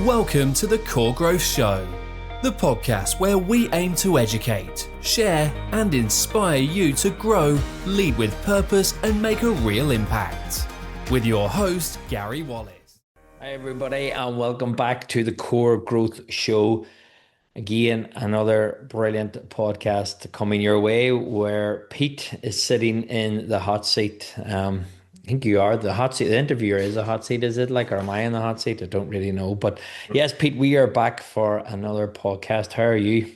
Welcome to the Core Growth Show, the podcast where we aim to educate, share, and inspire you to grow, lead with purpose, and make a real impact. With your host, Gary Wallace. Hi, everybody, and welcome back to the Core Growth Show. Again, another brilliant podcast coming your way where Pete is sitting in the hot seat. I think you are the hot seat. The interviewer is a hot seat, is it? Like, or am I in the hot seat? I don't really know. But yes, Pete, we are back for another podcast. How are you?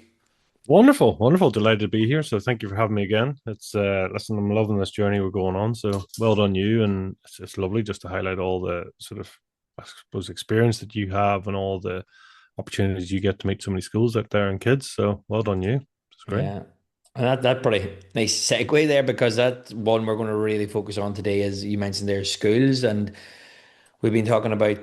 Wonderful, wonderful. Delighted to be here. So thank you for having me again. Listen, I'm loving this journey we're going on. So well done you. And it's lovely just to highlight all the sort of, I suppose, experience that you have and all the opportunities you get to meet so many schools out there and kids. So well done you. It's great. Yeah. And that pretty nice segue there, because that one we're going to really focus on today, is you mentioned there, schools, and we've been talking about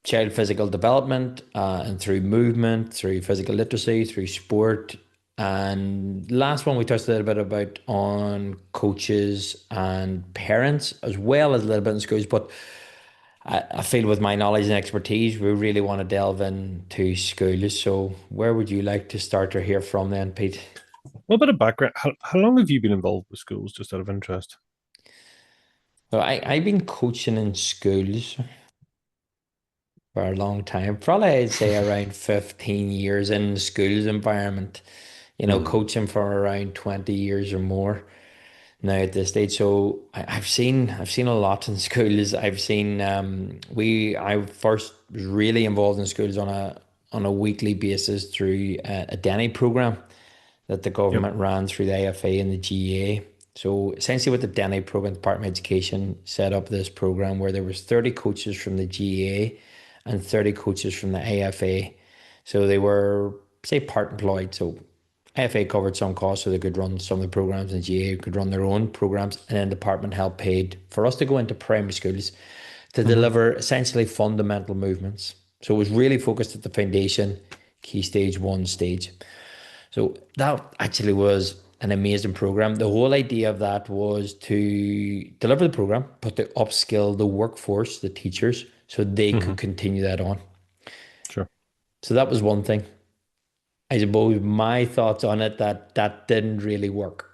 child physical development and through movement, through physical literacy, through sport. And last one we touched a little bit about on coaches and parents, as well as a little bit in schools. But I feel with my knowledge and expertise, we really want to delve into schools. So where would you like to start or hear from then, Pete? A bit of background. How long have you been involved with schools, just out of interest? Well, I've been coaching in schools for a long time. Probably I'd say around 15 years in the schools environment, coaching for around 20 years or more now at this stage. So I've seen a lot in schools. I've seen I first was really involved in schools on a weekly basis through a Denny program that the government ran through the IFA and the GA. So essentially what the Denny program, Department of Education, set up this program where there was 30 coaches from the GA and 30 coaches from the IFA. So they were, say, part employed. So IFA covered some costs so they could run some of the programs, and GA could run their own programs, and then department help paid for us to go into primary schools to deliver essentially fundamental movements. So it was really focused at the foundation, key stage 1 stage. So that actually was an amazing program. The whole idea of that was to deliver the program, but to upskill the workforce, the teachers, so they could continue that on. Sure. So that was one thing. I suppose my thoughts on it, that didn't really work.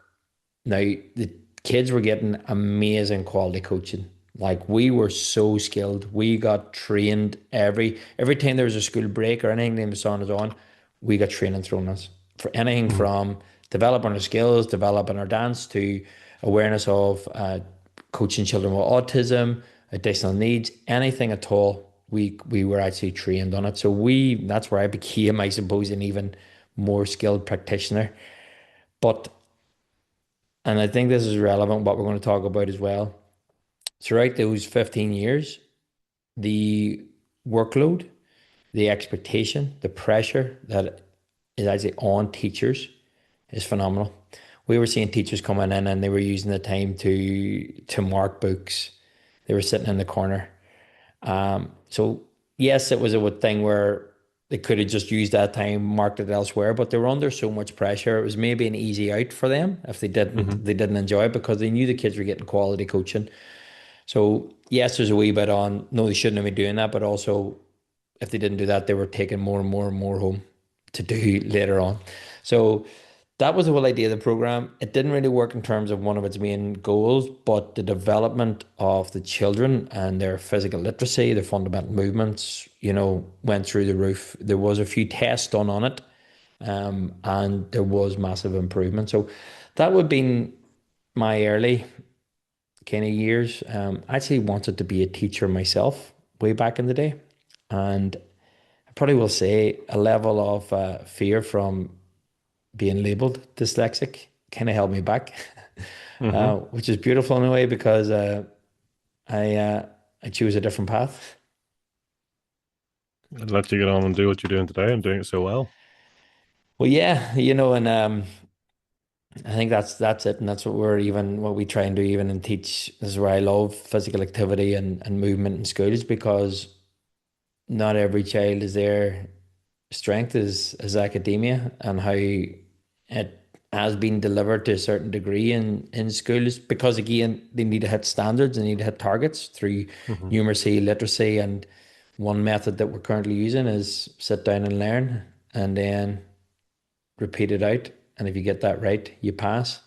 Now, the kids were getting amazing quality coaching. Like, we were so skilled. We got trained every time there was a school break or anything the sun is on, we got training thrown us for anything from developing our skills, developing our dance, to awareness of coaching children with autism, additional needs, anything at all. We were actually trained on it. So that's where I became, I suppose, an even more skilled practitioner. And I think this is relevant, what we're going to talk about as well. Throughout those 15 years, the workload, the expectation, the pressure that is actually on teachers is phenomenal. We were seeing teachers coming in and they were using the time to mark books. They were sitting in the corner. So yes, it was a thing where they could have just used that time, marked it elsewhere, but they were under so much pressure. It was maybe an easy out for them if they didn't enjoy it, because they knew the kids were getting quality coaching. So yes, there's a wee bit on, no, they shouldn't have been doing that, but also if they didn't do that, they were taking more and more and more home to do later on. So that was the whole idea of the program. It didn't really work in terms of one of its main goals, but the development of the children and their physical literacy, their fundamental movements, went through the roof. There was a few tests done on it, and there was massive improvement. So that would have been my early kind of years. I actually wanted to be a teacher myself way back in the day. And I probably will say a level of fear from being labeled dyslexic kind of held me back, which is beautiful in a way, because I choose a different path. I'd let you get on and do what you're doing today and doing it so well. Well, yeah, and I think that's it, and that's what we try and do even and teach. This is where I love physical activity and movement in schools, because not every child is their strength is academia, and how it has been delivered to a certain degree in schools, because again, they need to hit standards, they need to hit targets through numeracy, literacy, and One method that we're currently using is sit down and learn and then repeat it out. And if you get that right, you pass.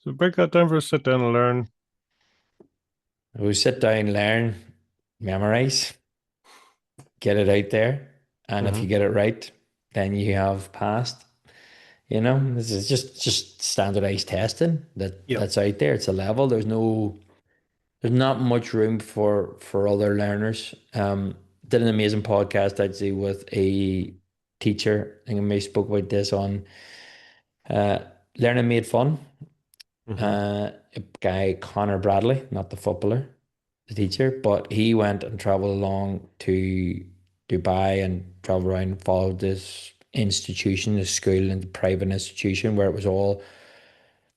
So break that down for us, sit down and learn. We sit down, learn, memorize, get it out there. And if you Hmm. get it right, then you have passed. You know, this is just standardized testing Yep. that's out there. It's a level. There's not much room for other learners. Did an amazing podcast actually with a teacher. I think I may spoke about this on uh, Learning Made Fun. Hmm. A guy Connor Bradley, not the footballer, the teacher, but he went and traveled along to Dubai and traveled around and followed this institution, this school and private institution where it was all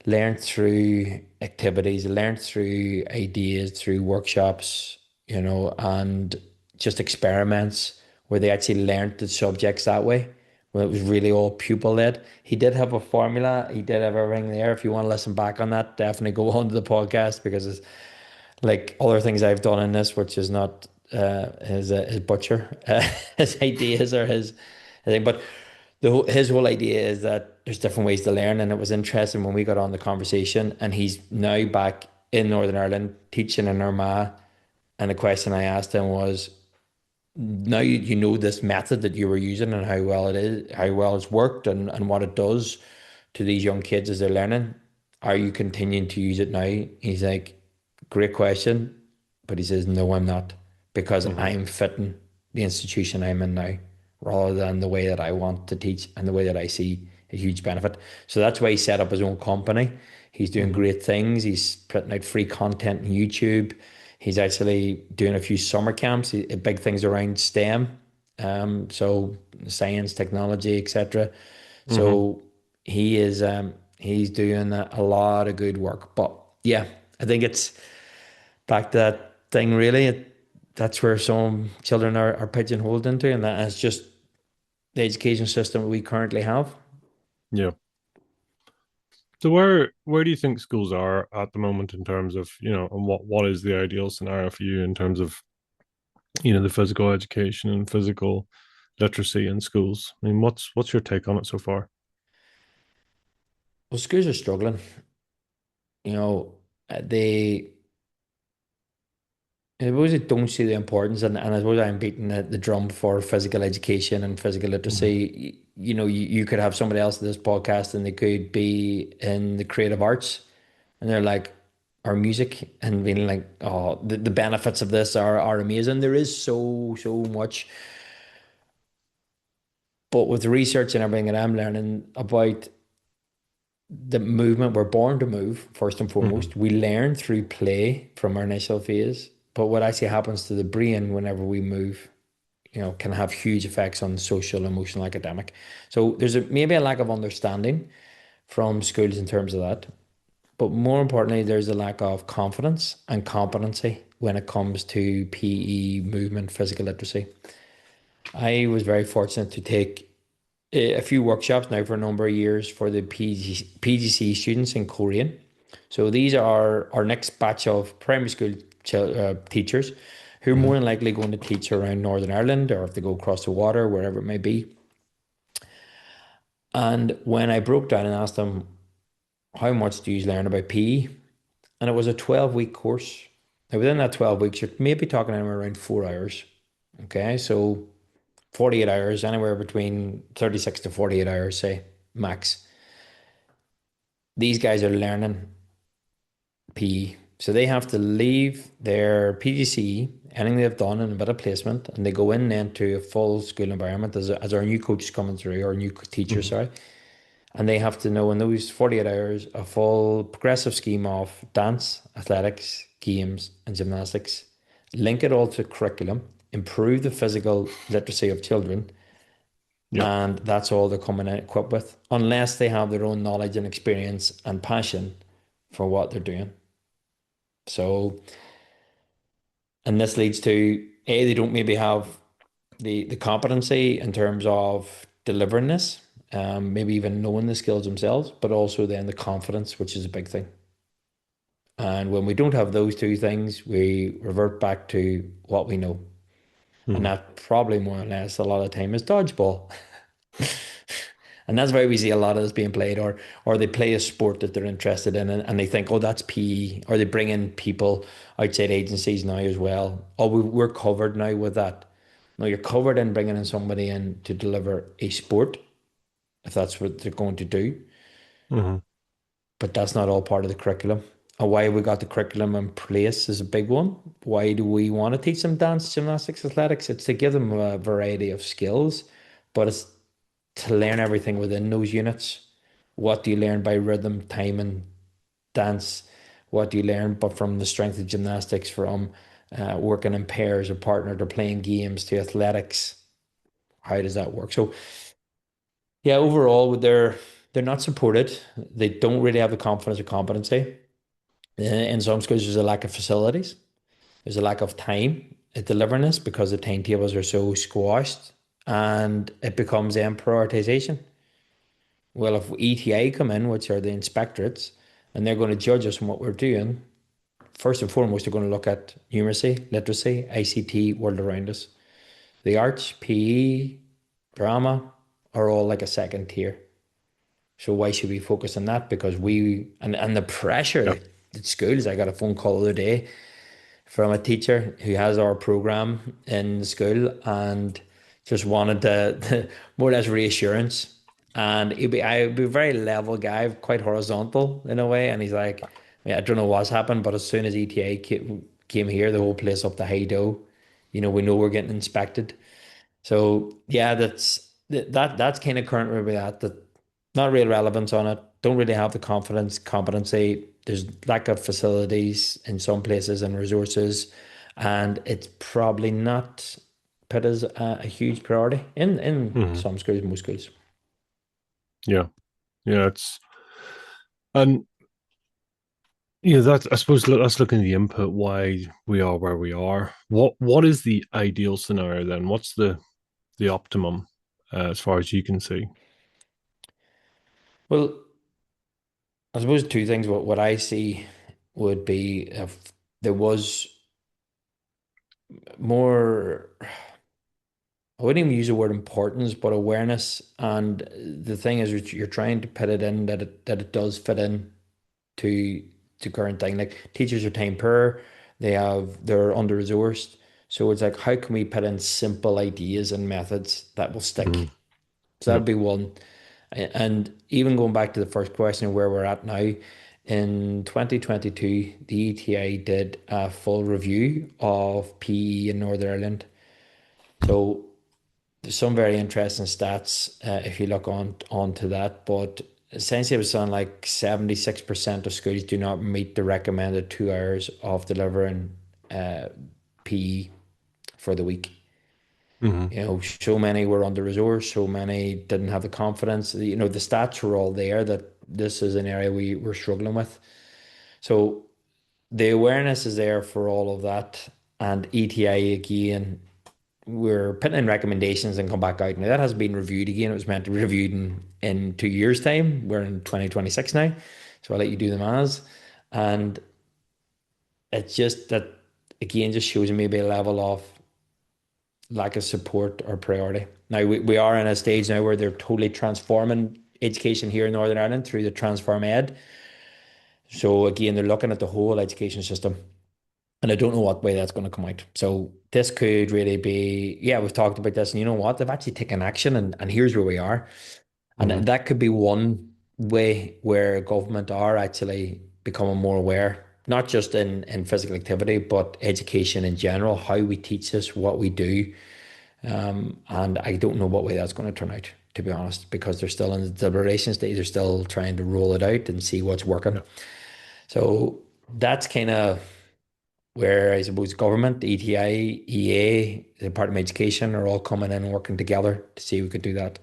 learned through activities, learned through ideas, through workshops, and just experiments where they actually learned the subjects that way. When it was really all pupil led. He did have a formula. He did have everything there. If you want to listen back on that, definitely go on to the podcast because it's like other things I've done in this, which is not his butcher, his ideas or his thing. But his whole idea is that there's different ways to learn, and it was interesting when we got on the conversation. And he's now back in Northern Ireland teaching in Armagh. And the question I asked him was, now you know this method that you were using and how well it is, how well it's worked and what it does to these young kids as they're learning. Are you continuing to use it now? He's like, great question. But he says, no, I'm not, because Hmm. I'm fitting the institution I'm in now rather than the way that I want to teach and the way that I see a huge benefit. So that's why he set up his own company. He's doing Hmm. great things. He's putting out free content on YouTube. He's actually doing a few summer camps, big things around STEM, so science, technology, etc. Hmm. So he's doing a lot of good work. But yeah, I think it's back to that thing really. That's where some children are pigeonholed into, and that is just the education system we currently have. Yeah. So where do you think schools are at the moment in terms of, and what is the ideal scenario for you in terms of, the physical education and physical literacy in schools? I mean, what's your take on it so far? Well, schools are struggling. You know, they I suppose I don't see the importance, and I suppose I'm beating the drum for physical education and physical Hmm. literacy. You could have somebody else in this podcast, and they could be in the creative arts, and they're like, our music, and being like, oh, the benefits of this are amazing. There is so much, but with the research and everything that I'm learning about the movement, we're born to move first and Hmm. foremost. We learn through play from our initial phase, but what actually happens to the brain whenever we move, can have huge effects on social, emotional, academic. So there's maybe a lack of understanding from schools in terms of that. But more importantly, there's a lack of confidence and competency when it comes to PE, movement, physical literacy. I was very fortunate to take a few workshops now for a number of years for the PGC students in Korean. So these are our next batch of primary school teachers who are more Hmm. than likely going to teach around Northern Ireland or if they go across the water, wherever it may be. And when I broke down and asked them, how much do you learn about PE? And it was a 12-week course. Now, within that 12 weeks, you're maybe talking anywhere around 4 hours. Okay, so 48 hours, anywhere between 36 to 48 hours, say, max. These guys are learning PE. So they have to leave their PGCE, anything they've done in a bit of placement, and they go in then to a full school environment as our new coach is coming through, or new teacher, Hmm. sorry. And they have to know in those 48 hours a full progressive scheme of dance, athletics, games, and gymnastics. Link it all to curriculum, improve the physical literacy of children, Yeah. and that's all they're coming in equipped with, unless they have their own knowledge and experience and passion for what they're doing. So, and this leads to A, they don't maybe have the competency in terms of delivering this, maybe even knowing the skills themselves, but also then the confidence, which is a big thing. And when we don't have those two things, we revert back to what we know. And Mm-hmm. that probably more or less a lot of time is dodgeball. And that's why we see a lot of this being played, or they play a sport that they're interested in and they think, oh, that's PE, or they bring in people outside agencies now as well. Oh, we're covered now with that. No, you're covered in bringing in somebody in to deliver a sport, if that's what they're going to do, Mm-hmm. but that's not all part of the curriculum. And why we got the curriculum in place is a big one. Why do we want to teach them dance, gymnastics, athletics? It's to give them a variety of skills, but it's to learn everything within those units. What do you learn by rhythm, timing, dance? What do you learn but from the strength of gymnastics, from working in pairs or partnered or playing games to athletics? How does that work? So yeah, overall they're not supported. They don't really have the confidence or competency. In some schools, there's a lack of facilities. There's a lack of time at delivering this because the timetables are so squashed, and it becomes then prioritization. Well, if ETA come in, which are the inspectorates, and they're going to judge us on what we're doing, first and foremost, they're going to look at numeracy, literacy, ICT, world around us. The arts, PE, drama are all like a second tier. So why should we focus on that? Because and the pressure Yeah. at schools, I got a phone call the other day from a teacher who has our program in the school and just wanted the more or less reassurance. And I'd be a very level guy, quite horizontal in a way. And he's like, I don't know what's happened, but as soon as ETA came here, the whole place up the high dough. We know we're getting inspected. So yeah, that's kind of current where we're at. That not real relevance on it. Don't really have the confidence, competency. There's lack of facilities in some places and resources, and it's probably not put as a huge priority in Mm-hmm. some schools, most schools. Yeah. Yeah. And that I suppose let's look into the input why we are where we are. What is the ideal scenario then? What's the optimum as far as you can see? Well, I suppose two things. What I see would be if there was more. I wouldn't even use the word importance, but awareness. And the thing is, you're trying to put it in that it does fit in to current thing. Like teachers are time poor, they're under resourced. So it's like, how can we put in simple ideas and methods that will Mm-hmm. stick? So Yep. that'd be one. And even going back to the first question, where we're at now, in 2022, the ETA did a full review of PE in Northern Ireland. So there's some very interesting stats if you look onto that, but essentially it was on like 76% of schools do not meet the recommended 2 hours of delivering uh, PE for the week. Mm-hmm. So many were under resourced, so many didn't have the confidence. The stats were all there that this is an area we were struggling with. So the awareness is there for all of that, and ETA again, we're putting in recommendations and come back out. Now that has been reviewed again. It was meant to be reviewed in 2 years' time. We're in 2026 now. So I'll let you do the maths. And it's just that again just shows maybe a level of lack of support or priority. Now we are in a stage now where they're totally transforming education here in Northern Ireland through the Transform Ed. So again, they're looking at the whole education system. And I don't know what way that's going to come out. So this could really be, yeah, we've talked about this, and you know what? They've actually taken action, and here's where we are. And Mm-hmm. that could be one way where government are actually becoming more aware, not just in physical activity, but education in general, how we teach this, what we do. And I don't know what way that's going to turn out, to be honest, because they're still in the deliberation stage. They're still trying to roll it out and see what's working. Yeah. So that's kind of where I suppose government, the ETI, EA, the Department of Education are all coming in and working together to see if we could do that.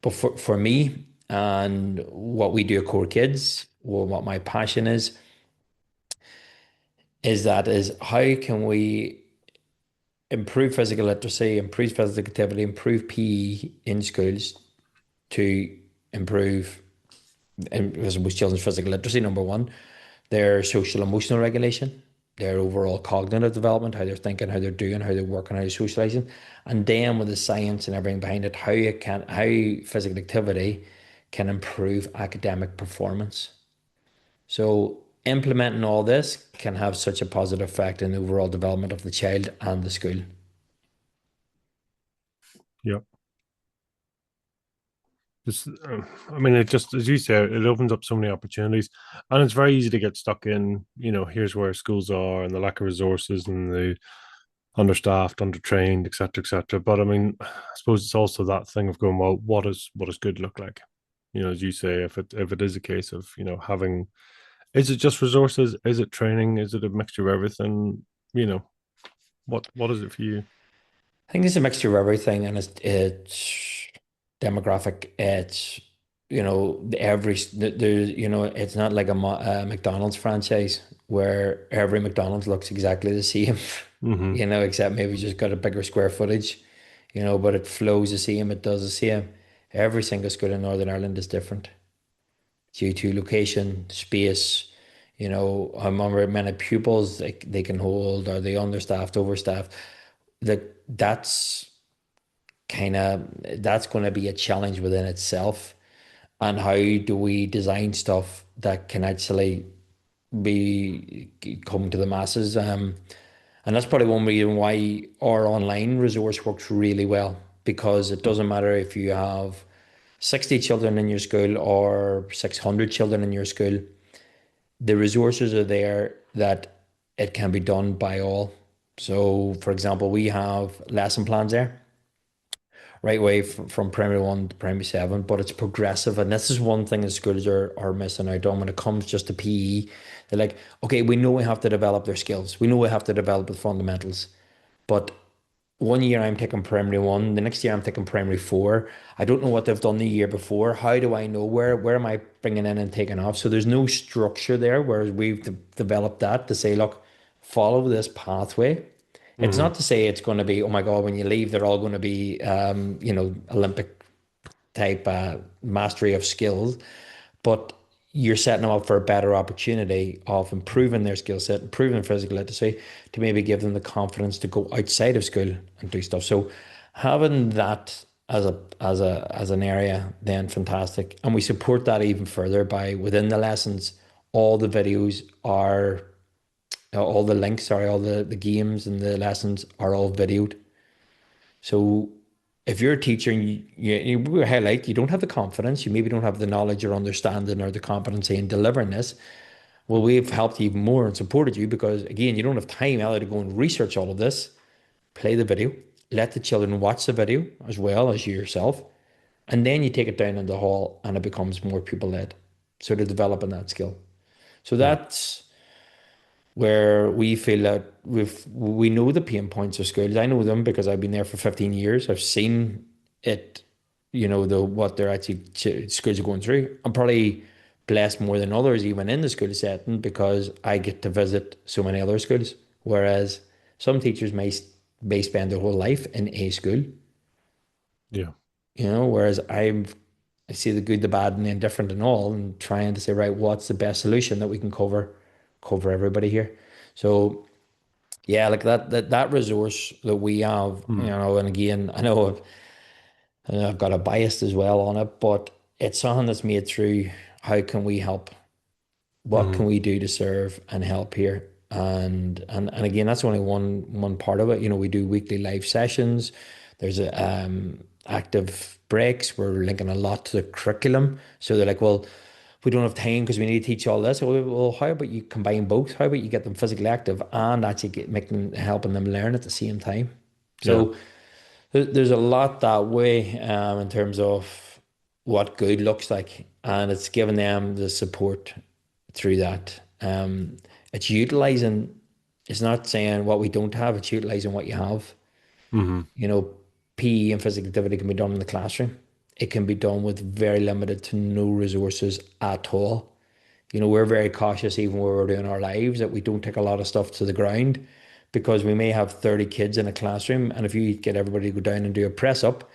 But for me and what we do at Core Kids, well, what my passion is how can we improve physical literacy, improve physical activity, improve PE in schools to improve, I suppose, children's physical literacy, number one, their social emotional regulation, their overall cognitive development, how they're thinking, how they're doing, how they're working, how they're socializing, and then with the science and everything behind it, how physical activity can improve academic performance. So implementing all this can have such a positive effect in the overall development of the child and the school. Yeah. Just, I mean, it just, as you said, it opens up so many opportunities, and it's very easy to get stuck in. Here's where schools are, and the lack of resources, and the understaffed, undertrained, etc., etc. But I mean, I suppose it's also that thing of going, well, what does good look like? As you say, if it is a case of having, is it just resources? Is it training? Is it a mixture of everything? You know, what is it for you? I think it's a mixture of everything, and it's demographic. It's there's it's not like a McDonald's franchise where every McDonald's looks exactly the same, Hmm. except maybe just got a bigger square footage, but it flows the same, it does the same. Every single school in Northern Ireland is different due to location, space, how many pupils they can hold, are they understaffed, overstaffed? That's that's going to be a challenge within itself. And how do we design stuff that can actually be come to the masses? And that's probably one reason why our online resource works really well, because it doesn't matter if you have 60 children in your school or 600 children in your school, the resources are there that it can be done by all. So, for example, we have lesson plans there right away from primary one to primary seven, but it's progressive. And this is one thing that schools are missing out on when it comes just to PE. They're like, okay, we know we have to develop their skills. We know we have to develop the fundamentals. But one year I'm taking primary one, the next year I'm taking primary four. I don't know what they've done the year before. How do I know where am I bringing in and taking off? So there's no structure there, whereas we've developed that to say, look, follow this pathway. It's Hmm. not to say it's going to be, oh my God, when you leave, they're all going to be, Olympic type mastery of skills, but you're setting them up for a better opportunity of improving their skill set, improving physical literacy, to maybe give them the confidence to go outside of school and do stuff. So having that as an area, then fantastic. And we support that even further by within the lessons, all the videos are all the links, sorry, all the games and the lessons are all videoed. So if you're a teacher and you highlight you don't have the confidence, you maybe don't have the knowledge or understanding or the competency in delivering this, well, we've helped you even more and supported you because again, you don't have time, Ella, to go and research all of this. Play the video, let the children watch the video as well as you yourself, and then you take it down in the hall and it becomes more pupil led. So they're developing that skill. So Yeah. that's where we feel that we know the pain points of schools. I know them because I've been there for 15 years. I've seen it, what they're actually schools are going through. I'm probably blessed more than others, even in the school setting, because I get to visit so many other schools. Whereas some teachers may spend their whole life in a school, Yeah. whereas I see the good, the bad, and the indifferent and all, and trying to say, right, what's the best solution that we can cover everybody here. So yeah, like that resource that we have, Mm. and again, I know I've got a bias as well on it, but it's something that's made through how can we help? What Hmm. can we do to serve and help here? And again, that's only one part of it. We do weekly live sessions. There's a active breaks. We're linking a lot to the curriculum. So they're like, well, we don't have time because we need to teach all this. Well, how about you combine both? How about you get them physically active and actually helping them learn at the same time? Yeah. So there's a lot that way in terms of what good looks like, and it's giving them the support through that. It's utilizing. It's not saying what we don't have. It's utilizing what you have. Hmm. You know, PE and physical activity can be done in the classroom. It can be done with very limited to no resources at all. We're very cautious even when we're doing our lives that we don't take a lot of stuff to the ground because we may have 30 kids in a classroom. And if you get everybody to go down and do a press up,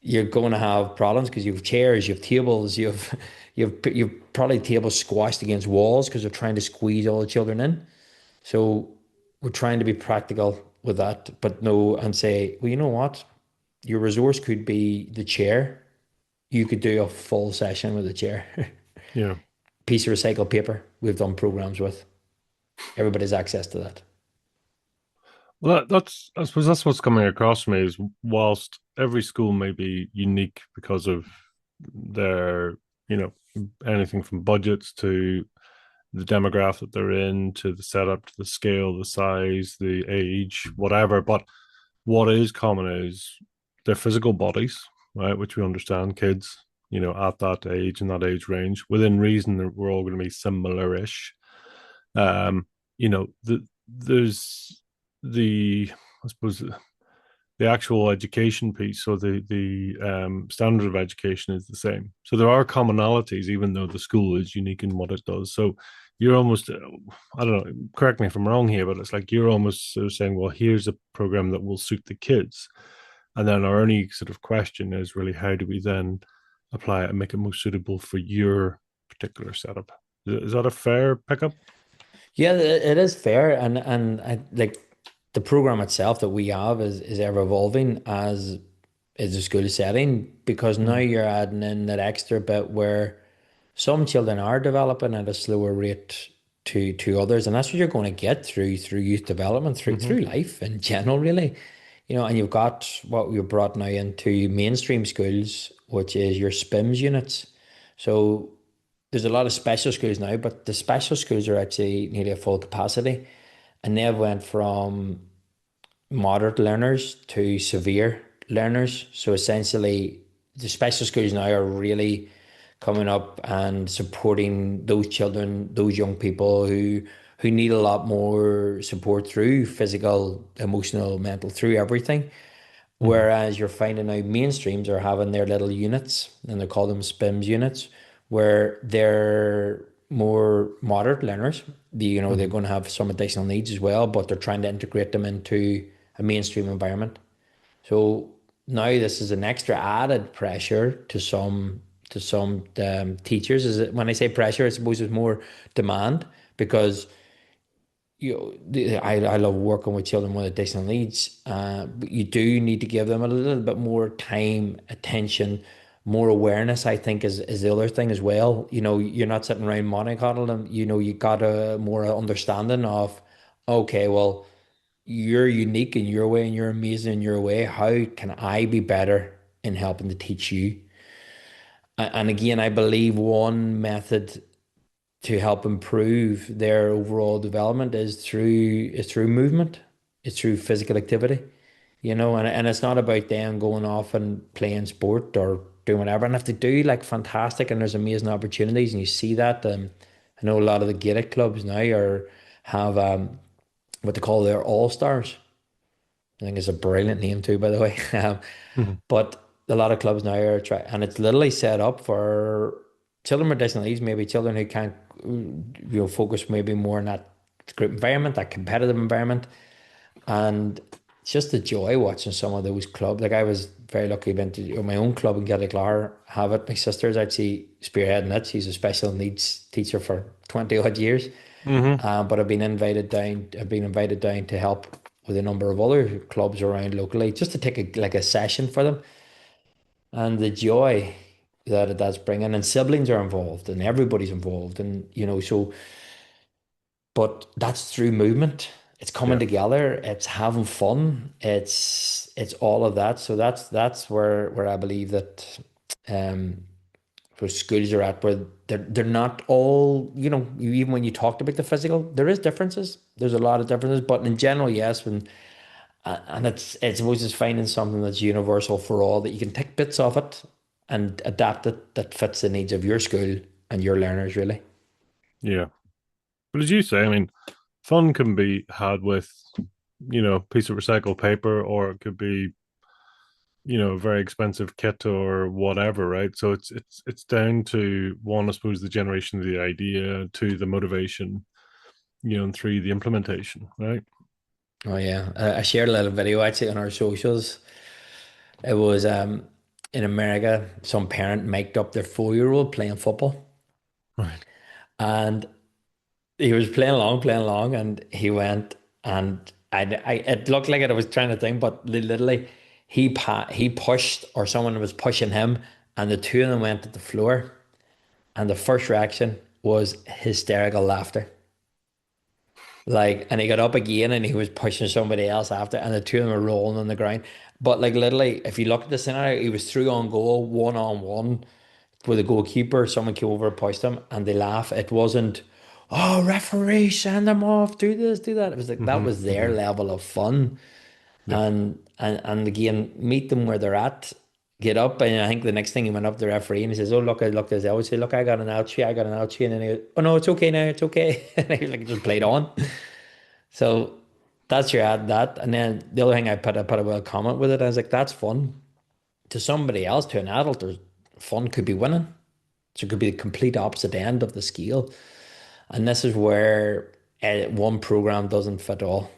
you're going to have problems because you have chairs, you have tables, you've probably tables squashed against walls because they're trying to squeeze all the children in. So we're trying to be practical with that, but no, and say, well, you know what? Your resource could be the chair. You could do a full session with a chair. Yeah. Piece of recycled paper we've done programs with. Everybody's access to that. Well, that's I suppose that's what's coming across to me is whilst every school may be unique because of their, you know, anything from budgets to the demographic that they're in to the setup to the scale, the size, the age, whatever. But what is common is their physical bodies, right? Which we understand kids, you know, at that age and that age range, within reason, we're all going to be similar-ish. Um, you know, there's the, I suppose, the actual education piece, so the standard of education is the same. So there are commonalities, even though the school is unique in what it does. So you're almost, I don't know, correct me if I'm wrong here, but it's like you're almost sort of saying, well, here's a program that will suit the kids. And then our only sort of question is really how do we then apply it and make it most suitable for your particular setup? Is that a fair pickup? Yeah, it is fair, and I like the program itself that we have is ever evolving as is the school setting because now Mm-hmm. you're adding in that extra bit where some children are developing at a slower rate to others, and that's what you're going to get through youth development, Mm-hmm. through life in general, really. You know, and you've got what we've brought now into mainstream schools, which is your SPIMS units. So there's a lot of special schools now, but the special schools are actually nearly at full capacity, and they've went from moderate learners to severe learners. So essentially, the special schools now are really coming up and supporting those children, those young people who need a lot more support through physical, emotional, mental, through everything. Mm-hmm. Whereas you're finding now mainstreams are having their little units, and they call them SPIMS units, where they're more moderate learners. You know, they're Mm-hmm. going to have some additional needs as well, but they're trying to integrate them into a mainstream environment. So now this is an extra added pressure to some teachers. Is it when I say pressure, I suppose it's more demand because you know, I love working with children with additional needs, but you do need to give them a little bit more time, attention, more awareness, I think is the other thing as well. You know, you're not sitting around mollycoddling them, you know, you got a more understanding of, okay, well, you're unique in your way and you're amazing in your way. How can I be better in helping to teach you? And again, I believe one method to help improve their overall development is through movement. It's through physical activity, you know, and it's not about them going off and playing sport or doing whatever. And if they do, like fantastic, and there's amazing opportunities, and you see that. I know a lot of the gated clubs now are have what they call their all stars. I think it's a brilliant name too, by the way. Mm-hmm. But a lot of clubs now are trying, and it's literally set up for children with additional needs, maybe children who can't, focus maybe more on that group environment, that competitive environment. And it's just the joy watching some of those clubs. Like I was very lucky to my own club in Galway have it. My sister's actually spearheading it. She's a special needs teacher for 20 odd years. Mm-hmm. But I've been invited down to help with a number of other clubs around locally, just to take a session for them. And the joy that that's bringing, and siblings are involved, and everybody's involved, and so. But that's through movement. It's coming Yeah. together. It's having fun. It's all of that. So that's where I believe that um where schools are at, where they're not all, even when you talked about the physical, there is differences. There's a lot of differences, but in general, yes, and it's always just finding something that's universal for all, that you can take bits of it and adapt it that fits the needs of your school and your learners, really. Yeah. But as you say, I mean, fun can be had with, you know, a piece of recycled paper, or it could be, you know, a very expensive kit or whatever, right? So it's down to one, I suppose, the generation of the idea, to the motivation, you know, and three, the implementation, right? Oh yeah, I shared a little video actually on our socials. It was in America, some parent mic'd up their 4-year-old playing football, Right. and he was playing along, and he went and it looked like it. I was trying to think, but literally, he pushed, or someone was pushing him, and the two of them went to the floor, and the first reaction was hysterical laughter. Like, and he got up again and he was pushing somebody else after, and the two of them were rolling on the ground. But like literally, if you look at the scenario, he was through on goal, 1-on-1 with a goalkeeper. Someone came over and pushed him, and they laugh. It wasn't, oh, referee, send them off, do this, do that. It was like that Hmm. was their Hmm. level of fun. Yeah. And again, meet them where they're at. Get up, and I think the next thing he went up to the referee and he says, "Oh, look, I looked at this." I would say, "Look, I got an ouchie, I got an ouchie," and then he goes, "Oh no, it's okay now, it's okay." And he like just played on. So that's your ad that. And then the other thing I put a little comment with it. I was like, that's fun. To somebody else, to an adult, there's fun could be winning. So it could be the complete opposite end of the scale. And this is where one program doesn't fit all.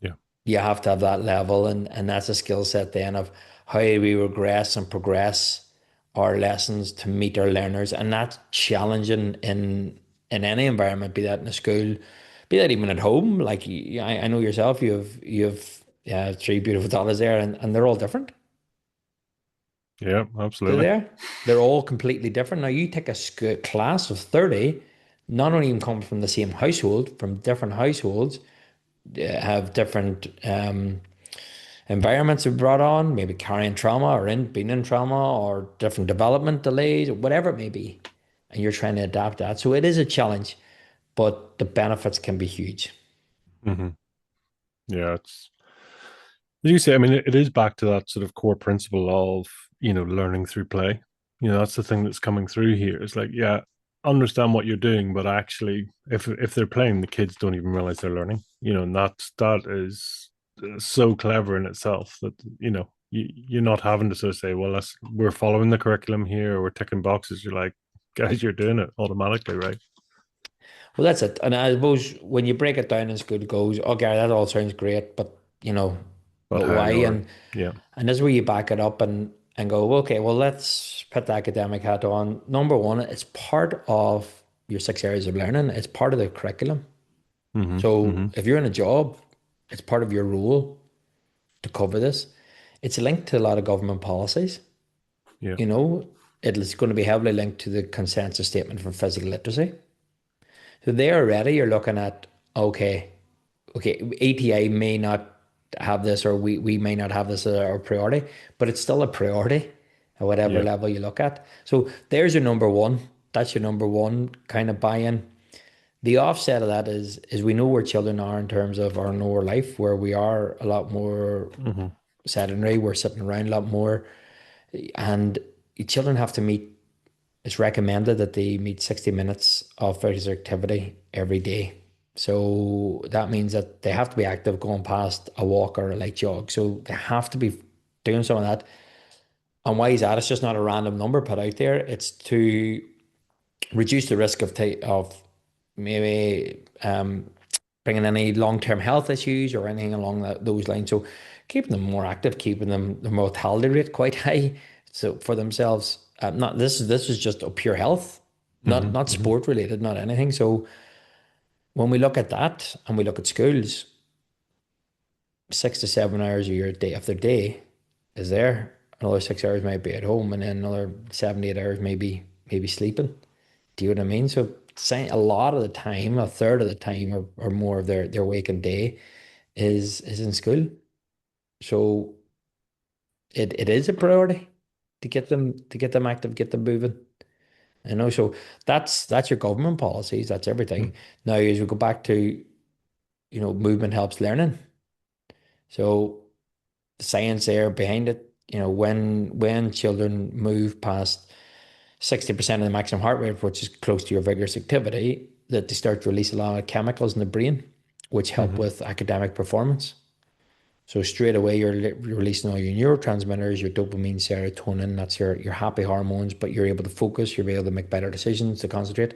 Yeah. You have to have that level, and that's a skill set then of how we regress and progress our lessons to meet our learners. And that's challenging in any environment, be that in a school, be that even at home. Like I know yourself, you have three beautiful daughters there, and they're all different. Yeah. They're Absolutely. there. They're all completely different. Now you take a school, class of 30, not only even come from the same household, from different households, have different environments are brought on, maybe carrying trauma or being in trauma or different development delays or whatever it may be. And you're trying to adapt that. So it is a challenge, but the benefits can be huge. Hmm. Yeah. It's, as you say, I mean, it is back to that sort of core principle of, learning through play. That's the thing that's coming through here. It's like, yeah, understand what you're doing, but actually, if they're playing, the kids don't even realize they're learning. And that is so clever in itself that you're not having to sort of say, well, we're following the curriculum here, or we're ticking boxes. You're like, guys, you're doing it automatically, right? Well, that's it. And I suppose when you break it down in school, it goes, oh, Gary, that all sounds great, but you know, But but how why? you're, yeah. And this is where you back it up and go, okay, well, let's put the academic hat on. Number one, it's part of your 6 areas of learning. It's part of the curriculum. Hmm. So Hmm. if you're in a job, it's part of your role to cover this. It's linked to a lot of government policies. Yeah. You know, it's going to be heavily linked to the consensus statement for physical literacy. So there already you're looking at, okay, ATI may not have this, or we may not have this as our priority, but it's still a priority at whatever Yeah. level you look at. So there's your number one. That's your number one kind of buy-in. The offset of that is we know where children are in terms of our lower life, where we are a lot more Hmm. sedentary, we're sitting around a lot more, and children have to meet. It's recommended that they meet 60 minutes of physical activity every day. So that means that they have to be active going past a walk or a light jog. So they have to be doing some of that. And why is that? It's just not a random number put out there. It's to reduce the risk of maybe bringing any long-term health issues or anything along those lines. So keeping them more active, keeping them the mortality rate quite high. So for themselves, not this is just a pure health, Hmm. not Hmm. sport related, not anything. So when we look at that and we look at schools, 6 to 7 hours of your day of their day is there. Another 6 hours might be at home, and then another 7 to 8 hours maybe sleeping. Do you know what I mean? So saying a lot of the time, a third of the time or more of their waking day is in school. So it is a priority to get them active, get them moving. You know, so that's your government policies, that's everything. Now, as we go back to, movement helps learning. So the science there behind it, when children move past 60% of the maximum heart rate, which is close to your vigorous activity, that they start to release a lot of chemicals in the brain, which help Hmm. with academic performance. So straight away, you're releasing all your neurotransmitters, your dopamine, serotonin. That's your happy hormones. But you're able to focus. You're able to make better decisions, to concentrate.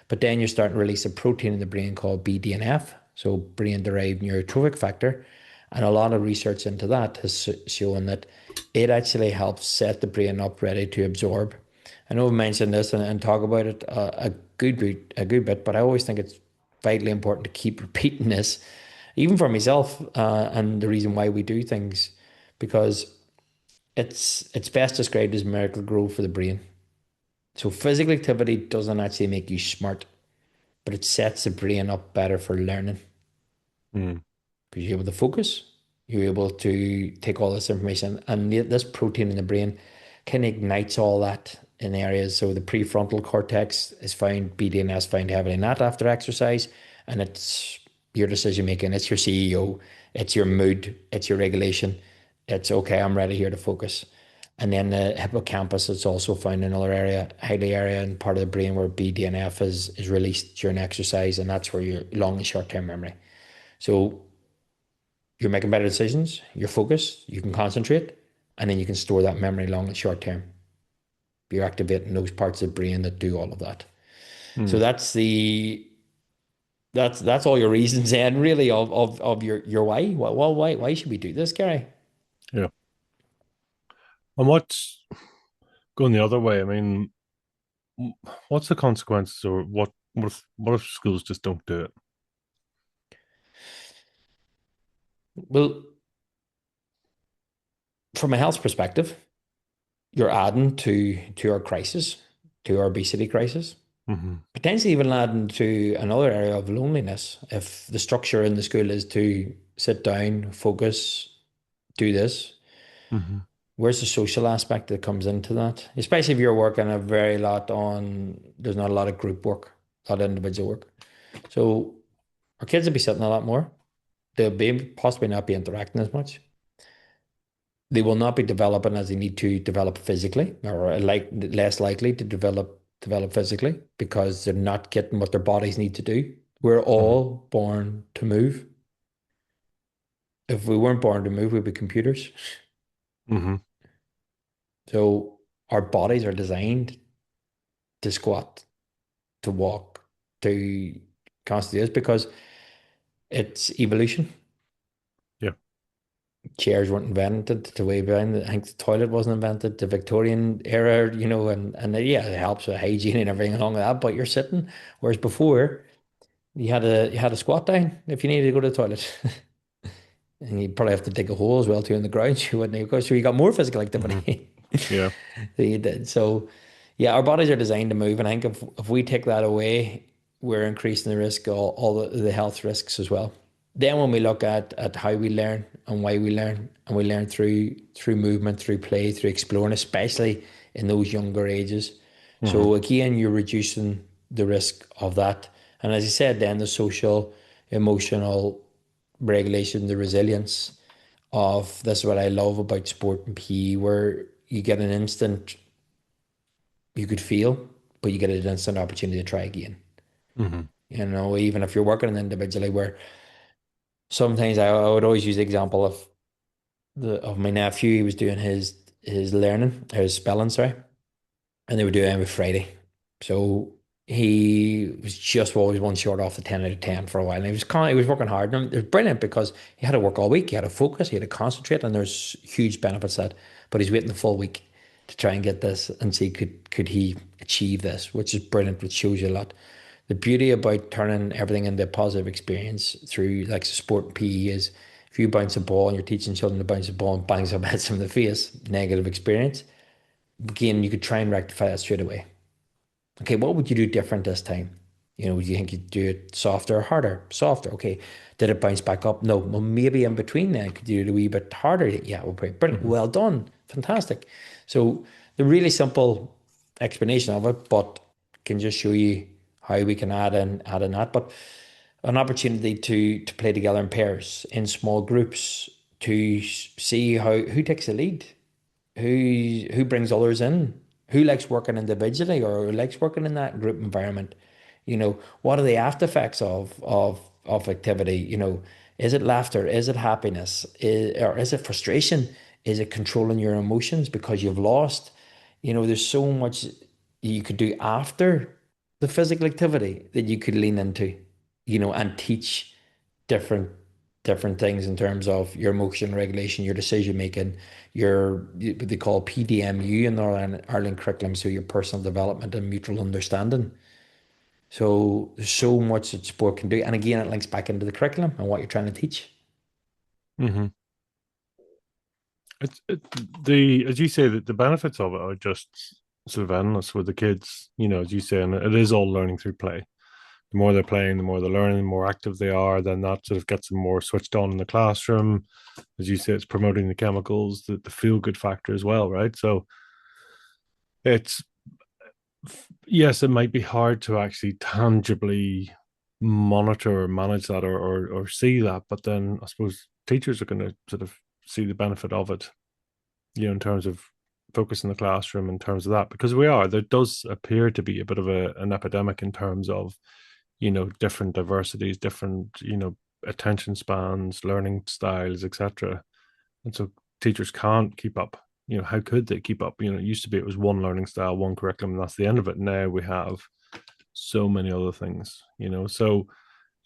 But then you're starting to release a protein in the brain called BDNF, so brain-derived neurotrophic factor, And a lot of research into that has shown that it actually helps set the brain up ready to absorb. I know I've mentioned this and talk about it a good bit, but I always think it's vitally important to keep repeating this, even for myself, and the reason why we do things, because it's best described as miracle grow for the brain. So physical activity doesn't actually make you smart, but it sets the brain up better for learning Mm. because you're able to focus, you're able to take all this information, and this protein in the brain kind of ignites all that in areas. So the prefrontal cortex is found, BDNS found heavily in that after exercise, and it's your decision making, it's your CEO, it's your mood, it's your regulation. It's okay, I'm ready here to focus. And then the hippocampus is also found in another area, highly area and part of the brain where BDNF is released during exercise, and that's where your long and short term memory. So you're making better decisions, you're focused, you can concentrate, and then you can store that memory long and short term. You're activating those parts of the brain that do all of that. So Mm. that's all your reasons and really of your why. Well, why should we do this, Gary? Yeah. And what's going the other way? I mean, what's the consequences, or what if schools just don't do it? Well, from a health perspective, you're adding to our crisis, to our obesity crisis, Hmm. potentially even adding to another area of loneliness. If the structure in the school is to sit down, focus, do this, Hmm. where's the social aspect that comes into that? Especially if you're working a very lot on, there's not a lot of group work, a lot of individual work. So our kids will be sitting a lot more. They'll be possibly not be interacting as much. They will not be developing as they need to develop physically, or like less likely to develop physically because they're not getting what their bodies need to do. We're Hmm. all born to move. If we weren't born to move, we'd be computers. Hmm. So our bodies are designed to squat, to walk, to constantly this because it's evolution. Yeah. Chairs weren't invented to way behind. I think the toilet wasn't invented. The Victorian era, and yeah, it helps with hygiene and everything along with that. But you're sitting, whereas before you had a squat down if you needed to go to the toilet, and you'd probably have to dig a hole as well too in the ground. You wouldn't, of course, so you got more physical Hmm. activity. Yeah. So you did. So yeah, our bodies are designed to move, and I think if we take that away, we're increasing the risk, all the health risks as well. Then when we look at how we learn and why we learn, and we learn through movement, through play, through exploring, especially in those younger ages. Hmm. So again, you're reducing the risk of that. And as I said, then the social, emotional regulation, the resilience of this is what I love about sport and PE, where you get an instant you could feel, but you get an instant opportunity to try again. Hmm. Even if you're working individually, where sometimes I would always use the example of my nephew. He was doing his learning, his spelling, sorry, and they were doing it every Friday. So he was just always one short off the 10 out of 10 for a while. And he was working hard. And it was brilliant because he had to work all week, he had to focus, he had to concentrate, and there's huge benefits that. But he's waiting the full week to try and get this and see could he achieve this, which is brilliant, which shows you a lot. The beauty about turning everything into a positive experience through like sport and PE is if you bounce a ball and you're teaching children to bounce a ball and bangs up heads them in the face, negative experience. Again, you could try and rectify that straight away. Okay, what would you do different this time? Would you think you'd do it softer or harder? Softer. Okay. Did it bounce back up? No. Well, maybe in between then, could you do it a wee bit harder? Yeah, well, brilliant. Hmm. Well done. Fantastic. So the really simple explanation of it, but can just show you how we can add in that. But an opportunity to play together in pairs, in small groups, to see who takes the lead, who brings others in, who likes working individually or who likes working in that group environment. What are the after effects of activity? Is it laughter? Is it happiness? Or is it frustration? Is it controlling your emotions because you've lost? There's so much you could do after the physical activity that you could lean into, and teach different different things in terms of your emotion regulation, your decision making, your what they call PDMU in the Ireland curriculum, so your personal development and mutual understanding. So there's so much that sport can do, and again, it links back into the curriculum and what you're trying to teach. Hmm. The as you say that the benefits of it are just sort of endless with the kids. As you say, and it is all learning through play. The more they're playing, the more they're learning, the more active they are. Then that sort of gets them more switched on in the classroom. As you say, it's promoting the chemicals, the feel good factor as well, right? So it's yes, it might be hard to actually tangibly monitor or manage that or see that, but then I suppose teachers are going to sort of see the benefit of it, in terms of focus in the classroom, in terms of that, because there does appear to be a bit of an epidemic in terms of, different diversities, different, attention spans, learning styles, etc. And so teachers can't keep up. How could they keep up? It used to be it was one learning style, one curriculum, and that's the end of it. Now we have so many other things, So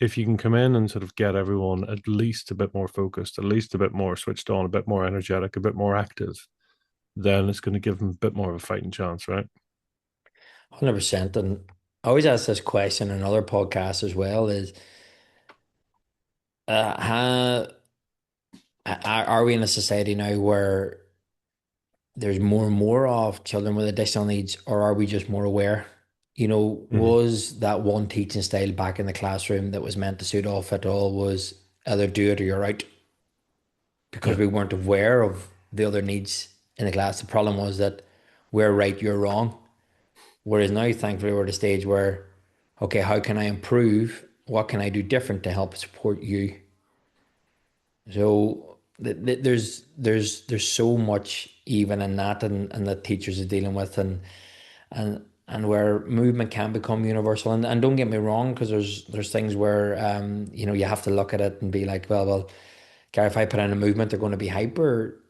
if you can come in and sort of get everyone at least a bit more focused, at least a bit more switched on, a bit more energetic, a bit more active, then it's going to give them a bit more of a fighting chance, right? 100%. And I always ask this question in other podcasts as well is, how are we in a society now where there's more and more of children with additional needs, or are we just more aware? Mm-hmm. Was that one teaching style back in the classroom that was meant to suit all fit all was either do it or you're out, because Yeah. we weren't aware of the other needs in the class. The problem was that we're right, you're wrong. Whereas now, thankfully, we're at a stage where, okay, how can I improve? What can I do different to help support you? So there's so much even in that, and that teachers are dealing with, and where movement can become universal. And don't get me wrong, because there's things where you have to look at it and be like, well, Gary, if I put in a movement, they're going to be hyper.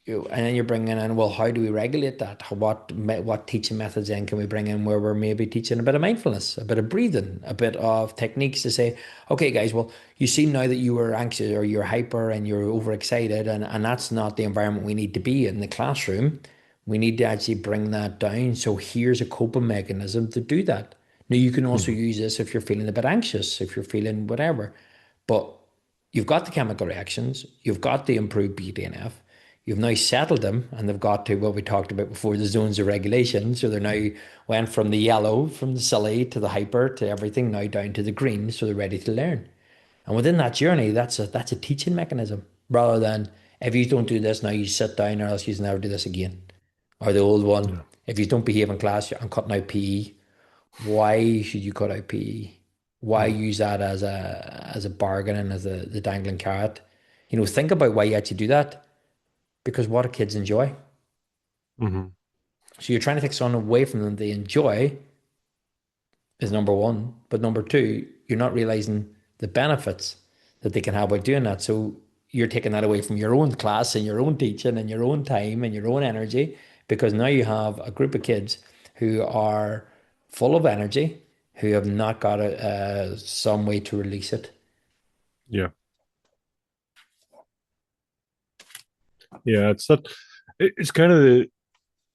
And then you're bringing in, well, how do we regulate that? What teaching methods then can we bring in where we're maybe teaching a bit of mindfulness, a bit of breathing, a bit of techniques to say, okay, guys, well, you see now that you were anxious or you're hyper and you're overexcited, and that's not the environment we need to be in the classroom. We need to actually bring that down. So here's a coping mechanism to do that. Now, you can also Mm-hmm. use this if you're feeling a bit anxious, if you're feeling whatever. But you've got the chemical reactions, you've got the improved BDNF, you've now settled them, and they've got to what we talked about before, the zones of regulation. So they're now went from the yellow, from the silly to the hyper to everything now down to the green. So they're ready to learn. And within that journey, that's a teaching mechanism rather than if you don't do this now, you sit down or else you never do this again. Or the old one, Yeah. if you don't behave in class, I'm cutting out PE. Why should you cut out PE? Why Mm-hmm. use that as a bargain and as the dangling carrot? Think about why you actually do that. Because what do kids enjoy? Mm-hmm. So you're trying to take something away from them they enjoy is number one. But number two, you're not realizing the benefits that they can have by doing that. So you're taking that away from your own class and your own teaching and your own time and your own energy, because now you have a group of kids who are full of energy, who have not got some way to release it. Yeah. Yeah. It's that. It's kind of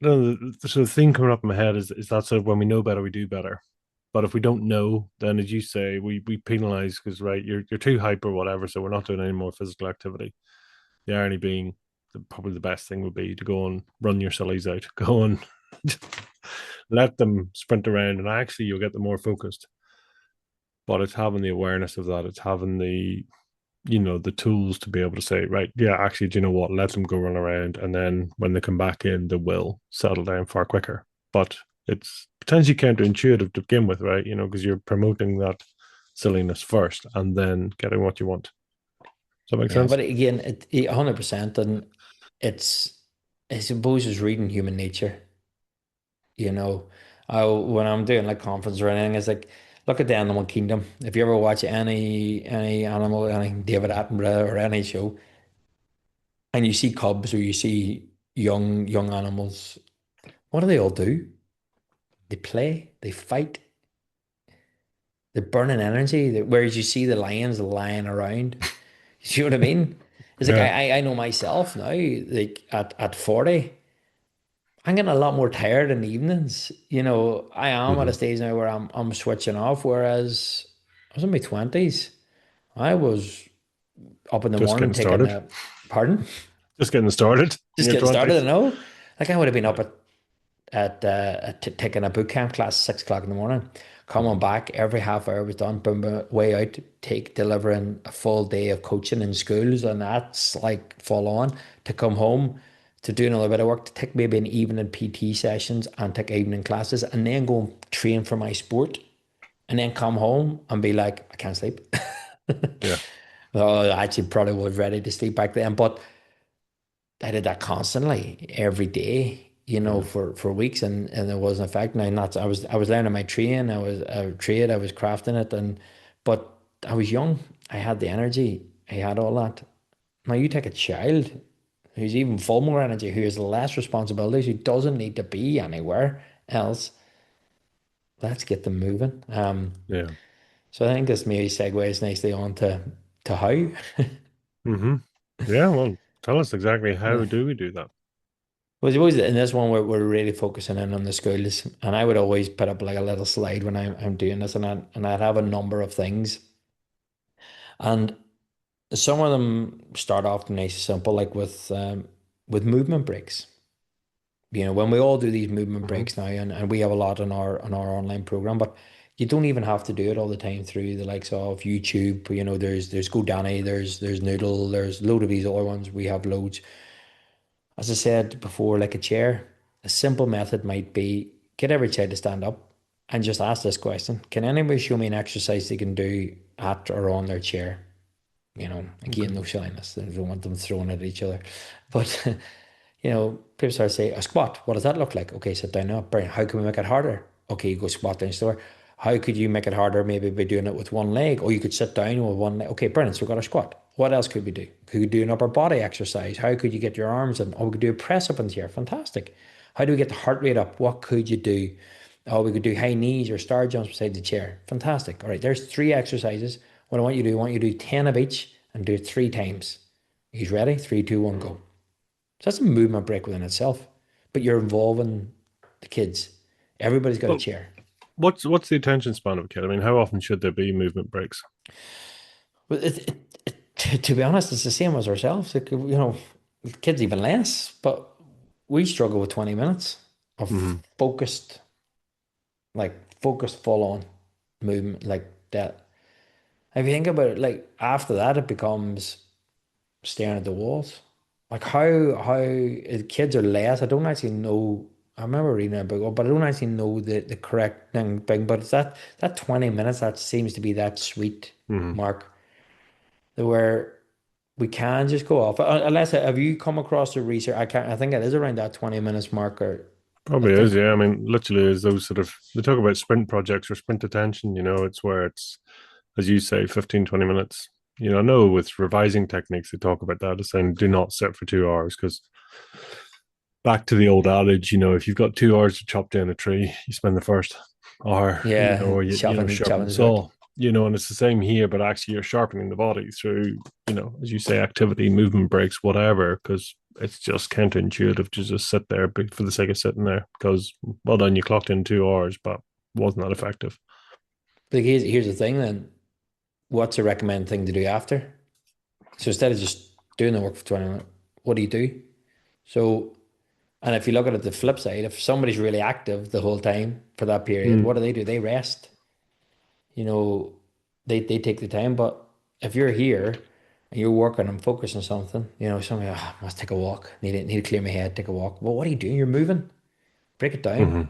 the sort of thing coming up in my head is that sort of when we know better, we do better. But if we don't know, then as you say, we penalize because right, you're too hype or whatever, so we're not doing any more physical activity. The irony being, probably the best thing would be to go and run your sillies out, go and let them sprint around, and actually you'll get them more focused. But it's having the awareness of that. It's having the tools to be able to say, right, yeah, actually, do you know what? Let them go run around, and then when they come back in, they will settle down far quicker. But it's potentially counterintuitive to begin with, right? Because you're promoting that silliness first and then getting what you want. Does that make Yeah, sense? but again, 100%, and it's I suppose it's reading human nature. You know, when I'm doing like conference or anything, it's like look at the animal kingdom. If you ever watch any animal, any David Attenborough or any show, and you see cubs or you see young animals, what do they all do? They play, they fight, they're burning energy. Whereas you see the lions lying around. You know what I mean? It's like Yeah. I know myself now, like at 40, I'm getting a lot more tired in the evenings. You know, I am at a Hmm. stage now where I'm switching off, whereas I was in my 20s. I was up in the Just morning getting taking started. a pardon? Just getting started in Just your getting started, I 20s. know. Like I would have been up Yeah. at taking a boot camp class 6 o'clock in the morning, coming Hmm. back every half hour was done, boom, boom, way out, delivering a full day of coaching in schools, and that's like full on to come home to do another bit of work, to take maybe an evening PT sessions and take evening classes, and then go and train for my sport, and then come home and be like, I can't sleep. Yeah. Well, I actually probably was ready to sleep back then, but I did that constantly every day, you know, Yeah. for weeks, and it was an effect. Now, not I was learning my trade, I was crafting it, and but I was young, I had the energy, I had all that. Now you take a child who's even full more energy, who has less responsibilities, who doesn't need to be anywhere else. Let's get them moving. Yeah. So I think this maybe segues nicely on to how. Hmm. Yeah. Well, tell us exactly how do we do that? Well, I suppose in this one we're really focusing in on the schools, and I would always put up like a little slide when I'm doing this, and I'd have a number of things, and some of them start off nice and simple, like with movement breaks. You know, when we all do these movement Hmm. breaks now, and we have a lot on our online program, but you don't even have to do it all the time through the likes of YouTube. You know, there's GoDaddy, there's Noodle, there's a load of these other ones. We have loads. As I said before, like a chair, a simple method might be get every child to stand up and just ask this question. Can anybody show me an exercise they can do at or on their chair? You know, Okay. again, no shyness. I don't want them throwing it at each other. But, you know, people start to say, a squat, what does that look like? Okay, sit down now. Brilliant. How can we make it harder? Okay, you go squat down slower. How could you make it harder? Maybe by doing it with one leg, or you could sit down with one leg. Okay, brilliant. So we've got a squat. What else could we do? Could we do an upper body exercise? How could you get your arms in? Oh, we could do a press up in here. Fantastic. How do we get the heart rate up? What could you do? Oh, we could do high knees or star jumps beside the chair. Fantastic. All right, there's three exercises. What I want you to do, I want you to do 10 of each and do it three times. You ready? Three, two, one, go. So that's a movement break within itself. But you're involving the kids. Everybody's got a Well, chair. what's the attention span of a kid? I mean, how often should there be movement breaks? But to be honest, it's the same as ourselves. Like, you know, kids even less, but we struggle with 20 minutes of Hmm. focused, like focused full on movement like that. If you think about it, like after that, it becomes staring at the walls. Like how kids are less. I don't actually know. I remember reading a book, but I don't actually know the correct thing. But it's that 20 minutes that seems to be that sweet Hmm. mark where we can just go off. Unless have you come across the research? I can't. I think it is around that 20 minutes mark. Or I Probably is, think yeah. I mean, literally, is those sort of they talk about sprint projects or sprint attention. You know, it's where it's, as you say, 15, 20 minutes. You know, I know with revising techniques, they talk about that as saying do not sit for 2 hours because back to the old adage, you know, if you've got 2 hours to chop down a tree, you spend the first hour, you know, yeah, or you know, sharpen chopping the the dirt. saw, you know, and it's the same here, but actually you're sharpening the body through, you know, as you say, activity, movement breaks, whatever, because it's just counterintuitive to just sit there for the sake of sitting there. Because well done, you clocked in 2 hours, but wasn't that effective? But here's the thing then. What's a recommended thing to do after? So instead of just doing the work for 20 minutes, what do you do? So, and if you look at it the flip side, if somebody's really active the whole time for that period, Mm. what do? They rest. You know, they take the time. But if you're here and you're working and focusing on something, you know, somebody, I must take a walk. Need to clear my head, take a walk. Well, what are you doing? You're moving. Break it down. Hmm.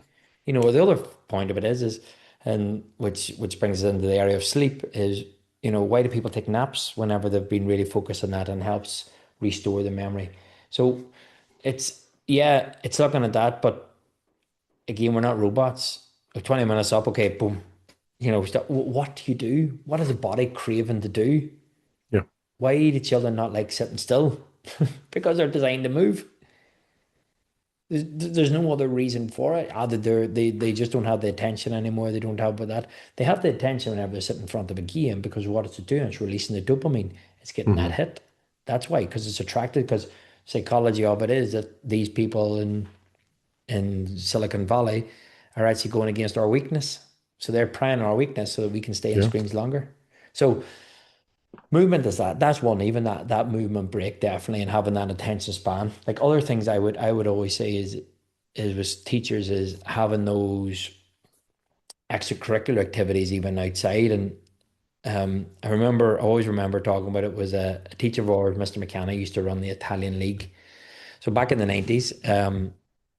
You know, the other point of it is, and which brings us into the area of sleep is, you know, why do people take naps whenever they've been really focused on that and helps restore the memory? So it's yeah, it's looking at that, but again, we're not robots. 20 minutes up, okay, boom. You know, what do you do? What is the body craving to do? Yeah. Why do children not like sitting still? Because they're designed to move. There's no other reason for it. Either they just don't have the attention anymore. They don't have that. They have the attention whenever they sit in front of a game because what it's doing, it's releasing the dopamine. It's getting that Hmm. hit. That's why, because it's attracted. Because psychology of it is that these people in Silicon Valley are actually going against our weakness. So they're prying our weakness so that we can stay in Yeah. screens longer. So movement is that. That's one. Even that movement break definitely, and having that attention span. Like other things, I would always say is with teachers is having those extracurricular activities even outside. And I always remember talking about it was a teacher of ours, Mr. McKenna, used to run the Italian league. So back in the 90s,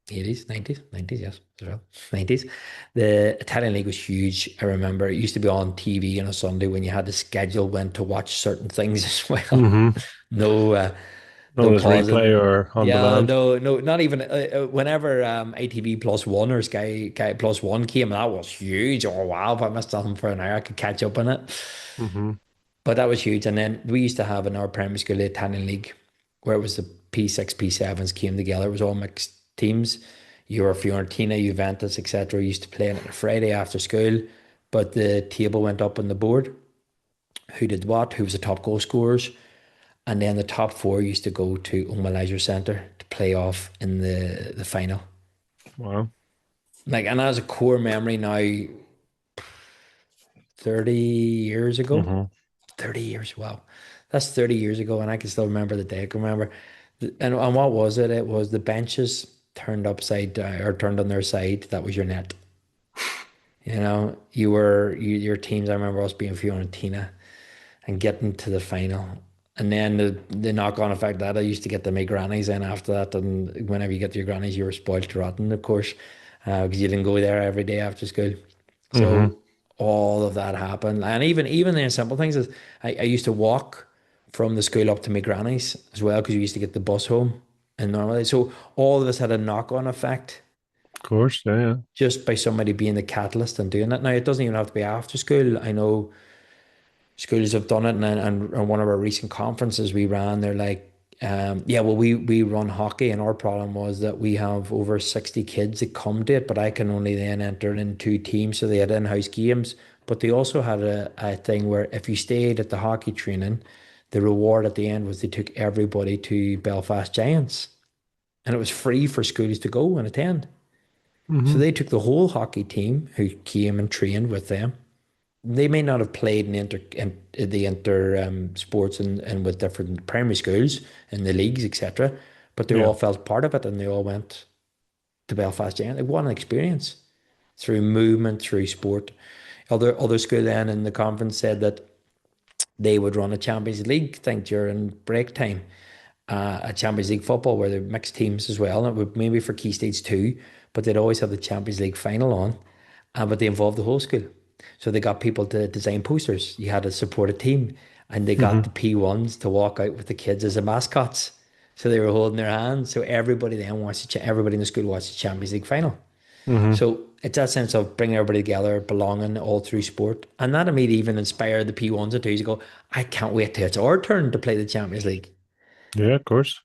80s, 90s, 90s, yes, as well. 90s. The Italian League was huge. I remember it used to be on TV on a Sunday when you had to schedule when to watch certain things as well. Hmm. No, no Not as replay pausing. or on Yeah, demand. no, not even whenever ATV plus one or Sky plus one came, that was huge. Oh wow, if I missed something for an hour, I could catch up on it. Hmm. But that was huge. And then we used to have in our primary school the Italian League, where it was the P6, P7s came together. It was all mixed teams. You were Fiorentina, Juventus, etc. Used to play on a Friday after school, but the table went up on the board. Who did what? Who was the top goal scorers? And then the top four used to go to Oma Leisure Centre to play off in the final. Wow. Like, and that was a core memory now, 30 years ago. Hmm. 30 years. Wow. That's 30 years ago. And I can still remember the day. I can remember. And what was it? It was the benches turned upside down or turned on their side. That was your net. Your teams. I remember us being Fiorentina and getting to the final. And then the knock-on effect that I used to get to my grannies in after that. And whenever you get to your grannies, you were spoiled rotten, of course, because you didn't go there every day after school. Hmm. So all of that happened. And even the simple things is I used to walk from the school up to my grannies as well, because we used to get the bus home. And normally, so all of this had a knock-on effect Of course. Yeah. Yeah. just by somebody being the catalyst and doing that. Now, it doesn't even have to be after school. I know schools have done it, and one of our recent conferences we ran, they're like, yeah, well, we run hockey, and our problem was that we have over 60 kids that come to it, but I can only then enter in two teams, so they had in-house games, but they also had a thing where if you stayed at the hockey training, the reward at the end was they took everybody to Belfast Giants, and it was free for schools to go and attend. So Hmm. they took the whole hockey team who came and trained with them. They may not have played in the inter sports and with different primary schools in the leagues, etc. But they Yeah. all felt part of it, and they all went to Belfast Giant. Like what an experience through movement, through sport. Other school then in the conference said that they would run a Champions League thing during break time, a Champions League football where they mixed teams as well. And it would maybe for Key Stage 2, but they'd always have the Champions League final on, but they involved the whole school. So they got people to design posters. You had to support a team, and they got Hmm. the P1s to walk out with the kids as the mascots. So they were holding their hands. So everybody then watched everybody in the school watched the Champions League final. Hmm. So it's that sense of bringing everybody together, belonging all through sport. And that made even inspire the P1s and 2s to go, I can't wait till it's our turn to play the Champions League. Yeah. Of course.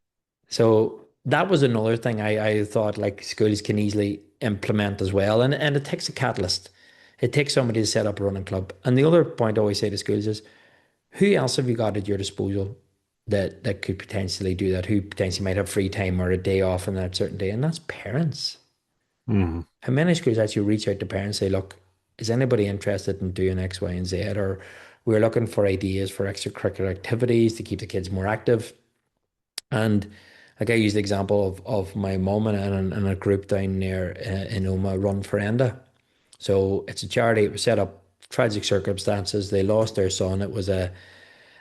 So that was another thing I thought like schools can easily implement as well. And it takes a catalyst. It takes somebody to set up a running club. And the other point I always say to schools is, who else have you got at your disposal that could potentially do that? Who potentially might have free time or a day off on that certain day? And that's parents. Hmm. How many schools actually reach out to parents and say, look, is anybody interested in doing X, Y, and Z? Or we're looking for ideas for extracurricular activities to keep the kids more active. And like I use the example of my mum and a group down there in Oma run for Enda. So it's a charity. It was set up tragic circumstances. They lost their son. It was a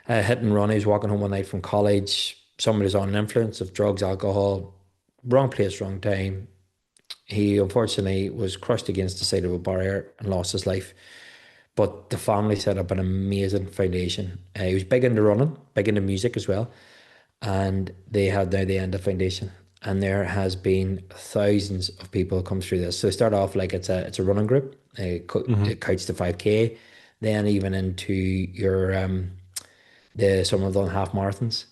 hit and run. He was walking home one night from college. Somebody was on an influence of drugs, alcohol, wrong place, wrong time. He unfortunately was crushed against the side of a barrier and lost his life. But the family set up an amazing foundation. He was big into running, big into music as well, and they had now the Enda Foundation. And there has been thousands of people come through this. So they start off like it's a running group, Hmm. it counts to 5K, then even into your the some of them half marathons.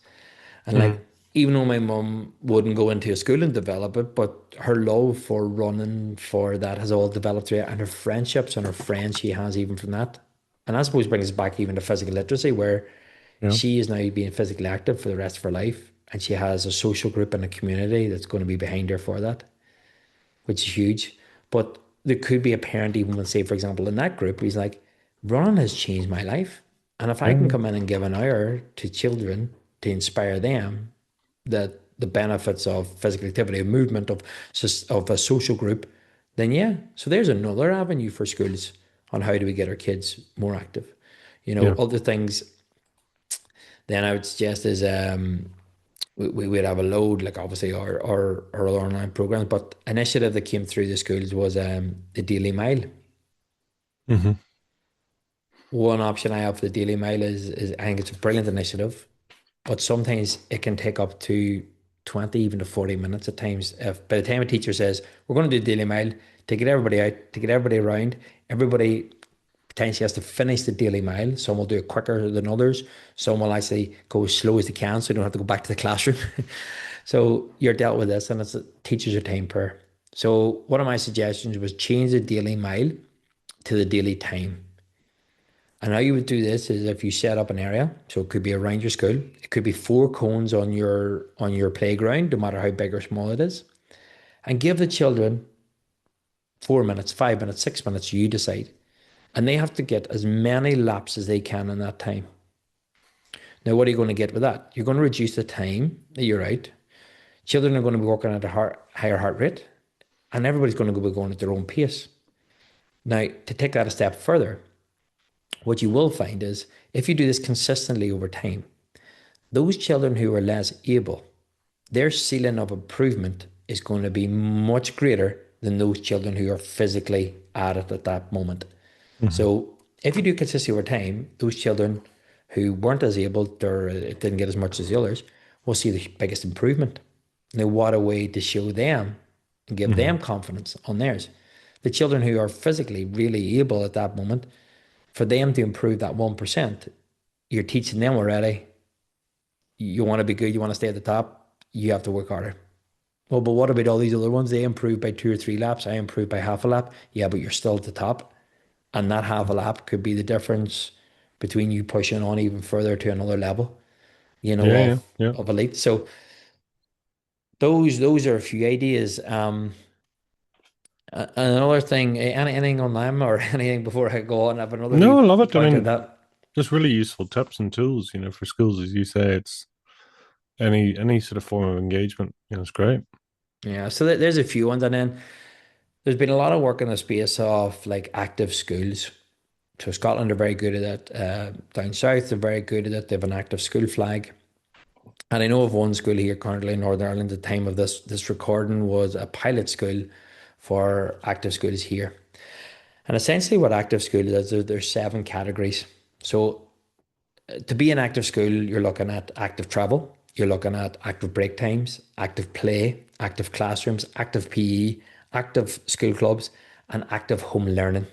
And like Hmm. even though my mum wouldn't go into a school and develop it, but her love for running for that has all developed through it, and her friendships and her friends she has even from that. And I suppose brings us back even to physical literacy, where Yeah. she is now being physically active for the rest of her life, and she has a social group and a community that's going to be behind her for that, which is huge. But there could be a parent, even let's say, for example, in that group, who's like, running has changed my life. And if I can Yeah. come in and give an hour to children to inspire them that the benefits of physical activity, of movement, of a social group, then yeah. So there's another avenue for schools on how do we get our kids more active. Yeah. Other things then I would suggest is we would have a load, like obviously our online programs, but initiative that came through the schools was the Daily Mile. Hmm. One option I have for the Daily Mile is I think it's a brilliant initiative, but sometimes it can take up to 20, even to 40 minutes at times. If by the time a teacher says, we're going to do Daily Mile, to get everybody out, to get everybody around, everybody potentially has to finish the Daily Mile. Some will do it quicker than others. Some will actually go as slow as they can so they don't have to go back to the classroom. So you're dealt with this, and it's teachers are time per. So one of my suggestions was change the Daily Mile to the daily time. And how you would do this is if you set up an area, so it could be around your school, it could be four cones on your playground, no matter how big or small it is, and give the children 4 minutes, 5 minutes, 6 minutes, you decide. And they have to get as many laps as they can in that time. Now, what are you going to get with that? You're going to reduce the time that you're out. Children are going to be working at a higher heart rate, and everybody's going to be going at their own pace. Now, to take that a step further, what you will find is if you do this consistently over time, those children who are less able, their ceiling of improvement is going to be much greater than those children who are physically at it at that moment. Hmm. So if you do consistency over time, those children who weren't as able or didn't get as much as the others will see the biggest improvement. Now, what a way to show them and give Hmm. them confidence on theirs. The children who are physically really able at that moment, for them to improve that 1%, you're teaching them already. You want to be good, you want to stay at the top, you have to work harder. Well, but what about all these other ones? They improved by 2 or 3 laps. I improved by half a lap. Yeah, but you're still at the top. And that half a lap could be the difference between you pushing on even further to another level, Yeah. Yeah. Yeah. of elite. So those are a few ideas. And another thing, anything on them or anything before I go on, I have another No, I wee love it. I point on mean, that. just really useful tips and tools, for schools, as you say. It's any sort of form of engagement, it's great. Yeah, so there's a few ones, and then there's been a lot of work in the space of like active schools. So Scotland are very good at it. Down south, they're very good at it. They have an active school flag. And I know of one school here currently in Northern Ireland at the time of this recording was a pilot school for active schools here. And essentially what active school is, there's 7 categories. So to be an active school, you're looking at active travel, you're looking at active break times, active play, active classrooms, active PE, active school clubs, and active home learning.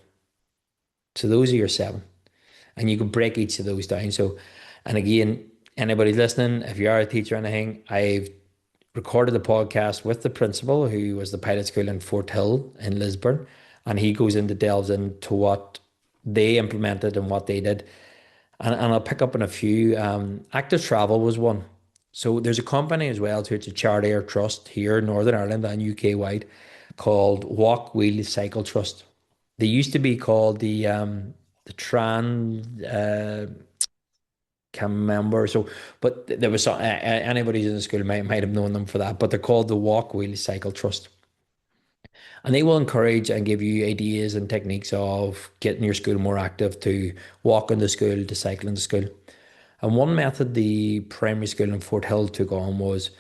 So those are your 7. And you can break each of those down. So, and again, anybody listening, if you are a teacher or anything, I've recorded the podcast with the principal who was the pilot school in Fort Hill in Lisburn, and he goes into delves into what they implemented and what they did. And I'll pick up on a few. Active travel was one. So there's a company as well, too. It's a charity or trust here in Northern Ireland and UK wide called Walk Wheel Cycle Trust. They used to be called the Trans can't remember. So, but there was anybody in the school might have known them for that. But they're called the Walk Wheel Cycle Trust, and they will encourage and give you ideas and techniques of getting your school more active to walk into school, to cycle into school. And one method the primary school in Fort Hill took on was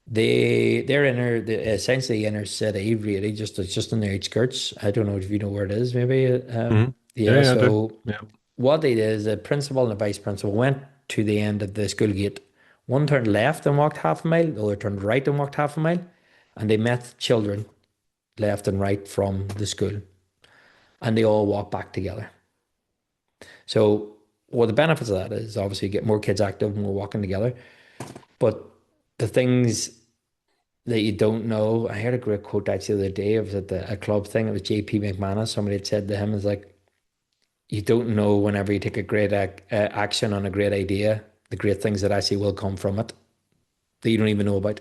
they're essentially inner city, really, just on the outskirts. I don't know if you know where it is, maybe. Hmm. Yeah, Yeah, yeah, I do. so Yeah. what they did is the principal and the vice principal went to the end of the school gate. One turned left and walked half a mile, the other turned right and walked half a mile, and they met children left and right from the school, and they all walked back together. So, what the benefits of that is obviously you get more kids active, more walking together, but the things that you don't know. I heard a great quote actually the other day. It was at a club thing. It was JP McManus. Somebody had said to him, "Is like you don't know whenever you take a great action on a great idea, the great things that actually will come from it that you don't even know about."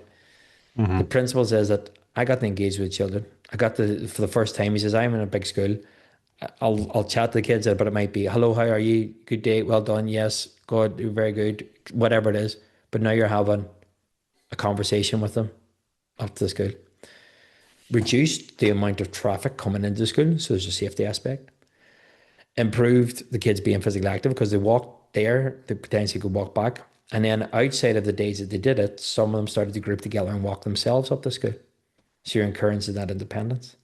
The Hmm. principal says that I got to engage with children. I got to for the first time. He says I'm in a big school. I'll chat to the kids, but it might be, "Hello, how are you? Good day, well done, yes, good, very good," whatever it is. But now you're having a conversation with them up to the school. Reduced the amount of traffic coming into the school, so there's a safety aspect. Improved the kids being physically active because they walked there, they potentially could walk back. And then outside of the days that they did it, some of them started to group together and walk themselves up to school. So you're encouraging that independence.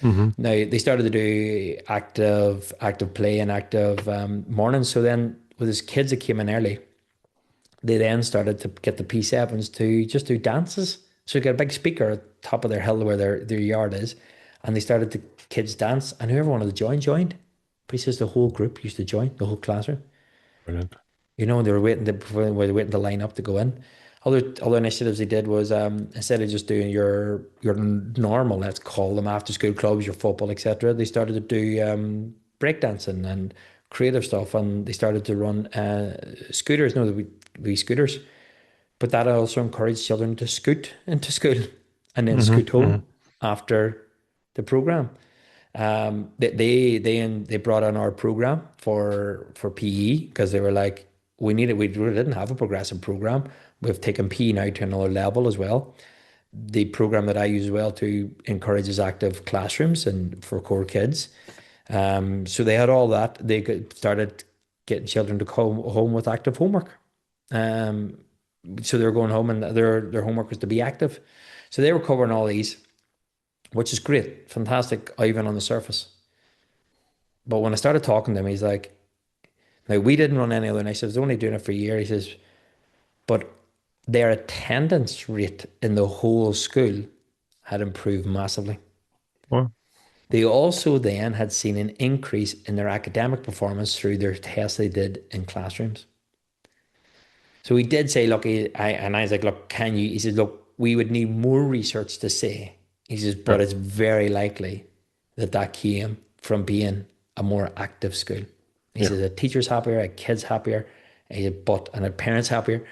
Hmm. Now they started to do active play and active mornings. So then with his kids that came in early, they then started to get the P7s to just do dances. So you get a big speaker at the top of their hill where their yard is, and they started to kids dance, and whoever wanted to join joined. But he says the whole group used to join, the whole classroom. Brilliant. You know, they were waiting to line up to go in. Other initiatives they did was instead of just doing your normal, let's call them after school clubs, your football, etc. They started to do breakdancing and creative stuff, and they started to run scooters. No, we scooters, but that also encouraged children to scoot into school and then Hmm. scoot home Hmm. after the program. They brought on our program for PE because they were like, we really didn't have a progressive program. We've taken PE now to another level as well. The program that I use as well to encourages active classrooms and for core kids. So they had all that. Started getting children to come home with active homework. Um, so they were going home and their homework was to be active. So they were covering all these, which is great, fantastic, even on the surface. But when I started talking to him, he's like, "Now we didn't run any other initiatives, they're only doing it for a year." He says, "But their attendance rate in the whole school had improved massively. Well, They also then had seen an increase in their academic performance through their tests they did in classrooms." So he did say, "Look," and I was like, "Look, can you?" He says, "Look, we would need more research to say." He says, yeah. "But it's very likely that that came from being a more active school." He Yeah. says, "A teacher's happier, a kid's happier, he said, but and a parent's happier."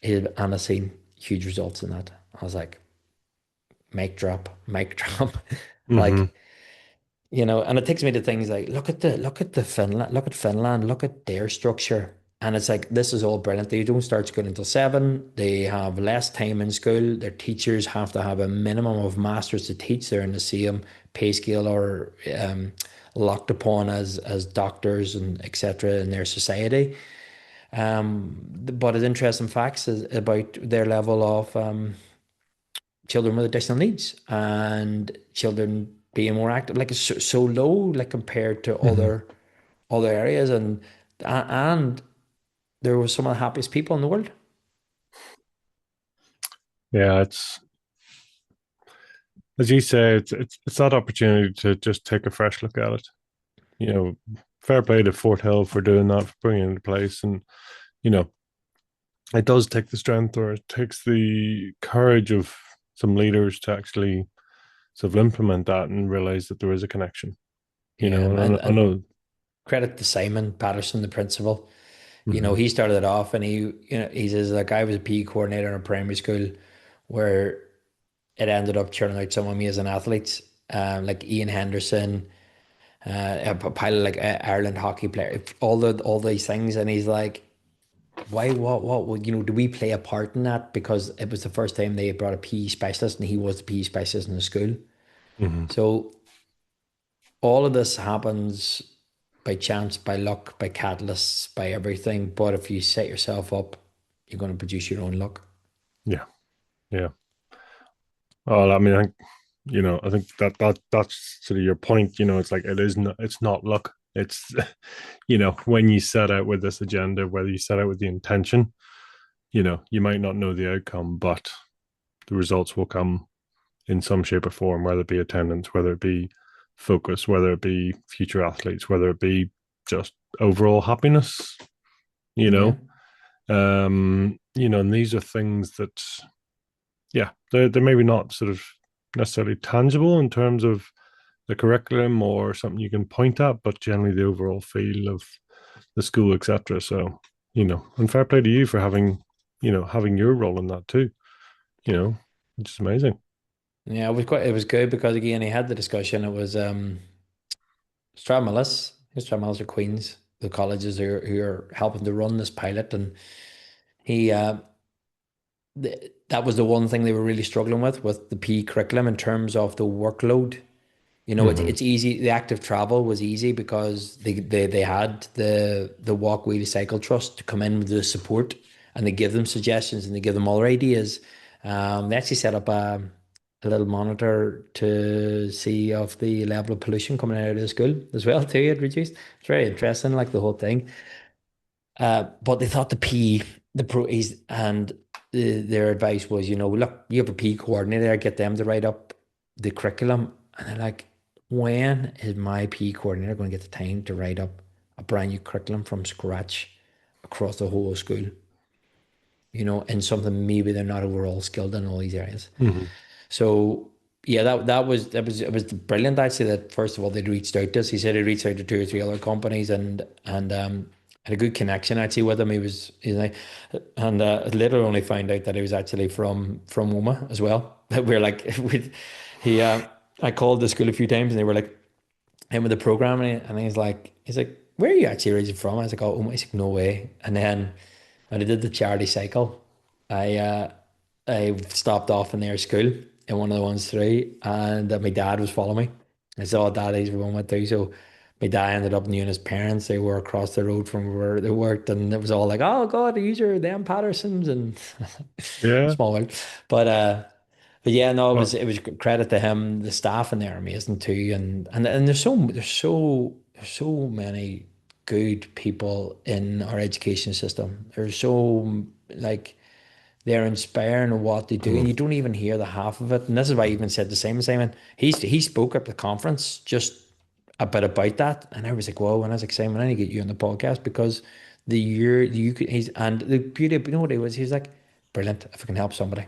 He said, "And I've seen huge results in that." I was like, mic drop, mic drop. Hmm. Like, and it takes me to things like look at Finland, look at their structure. And it's like this is all brilliant. They don't start school until 7. They have less time in school. Their teachers have to have a minimum of masters to teach. They're in the same pay scale or locked upon as doctors and etc. in their society. But it's interesting facts is about their level of children with additional needs and children being more active. Like it's so low, like compared to Hmm. other areas, and there were some of the happiest people in the world. Yeah, it's as you say, it's that opportunity to just take a fresh look at it. You know, fair play to Fort Hill for doing that, for bringing it into place, and you know, it does take the strength or it takes the courage of some leaders to actually sort of implement that and realize that there is a connection. You Yeah, know, and and I know. credit to Simon Patterson, the principal. Hmm. He started it off, and he says like I was a PE coordinator in a primary school where it ended up churning out some amazing athletes, like Ian Henderson, a pilot like Ireland hockey player, all these things, and he's like, why, do we play a part in that? Because it was the first time they brought a PE specialist, and he was the PE specialist in the school. Hmm. So all of this happens by chance, by luck, by catalysts, by everything. But if you set yourself up, you're going to produce your own luck. Yeah, yeah. Well, I mean, I think that's sort of your point. It's like it's not luck. It's when you set out with this agenda, whether you set out with the intention, you might not know the outcome, but the results will come in some shape or form, whether it be attendance, whether it be focus, whether it be future athletes, whether it be just overall happiness, you Yeah. know. Um, and these are things that, yeah, they're maybe not sort of necessarily tangible in terms of the curriculum or something you can point at, but generally the overall feel of the school, etc. So, and fair play to you for having your role in that too, which is amazing. Yeah, it was good because again he had the discussion. It was Stranmillis or Queens, the colleges who are helping to run this pilot, and he that was the one thing they were really struggling with the PE curriculum in terms of the workload. Hmm. It's easy. The active travel was easy because they had the walk wheel cycle trust to come in with the support, and they give them suggestions and they give them all their ideas. They actually set up a little monitor to see of the level of pollution coming out of the school as well too. It reduced. It's very interesting, like the whole thing. But they thought the P, the pro is, and their advice was, look, you have a P coordinator, get them to write up the curriculum. And they're like, when is my P coordinator going to get the time to write up a brand new curriculum from scratch across the whole school? And something maybe they're not overall skilled in all these areas. Hmm. So yeah, that was brilliant actually. That first of all they'd reached out to us. He said he reached out to two or three other companies and had a good connection actually with him. He's like, and later only found out that he was actually from Woma as well. We're like, he I called the school a few times and they were like him with the program and he's like, where are you actually originally from? I was like, oh, Woma. He's like, no way. And then when I did the charity cycle, I I stopped off in their school in one of the ones through, and my dad was following me. I saw daddies were going with too, so my dad ended up knowing his parents. They were across the road from where they worked, and it was all like, "Oh God, these are them Pattersons," and Yeah. small world. But yeah, no, Well, it was credit to him. The staff in there are amazing too, and there's so many good people in our education system. There's so like they're inspiring what they do, and you mhm. don't even hear the half of it. And this is why I even said the same as Simon. He spoke at the conference just a bit about that, and I was like, "Whoa!" And I was like, "Simon, I need to get you on the podcast because the year you could." And the beauty, of, what it was, he's like, "Brilliant! If I can help somebody."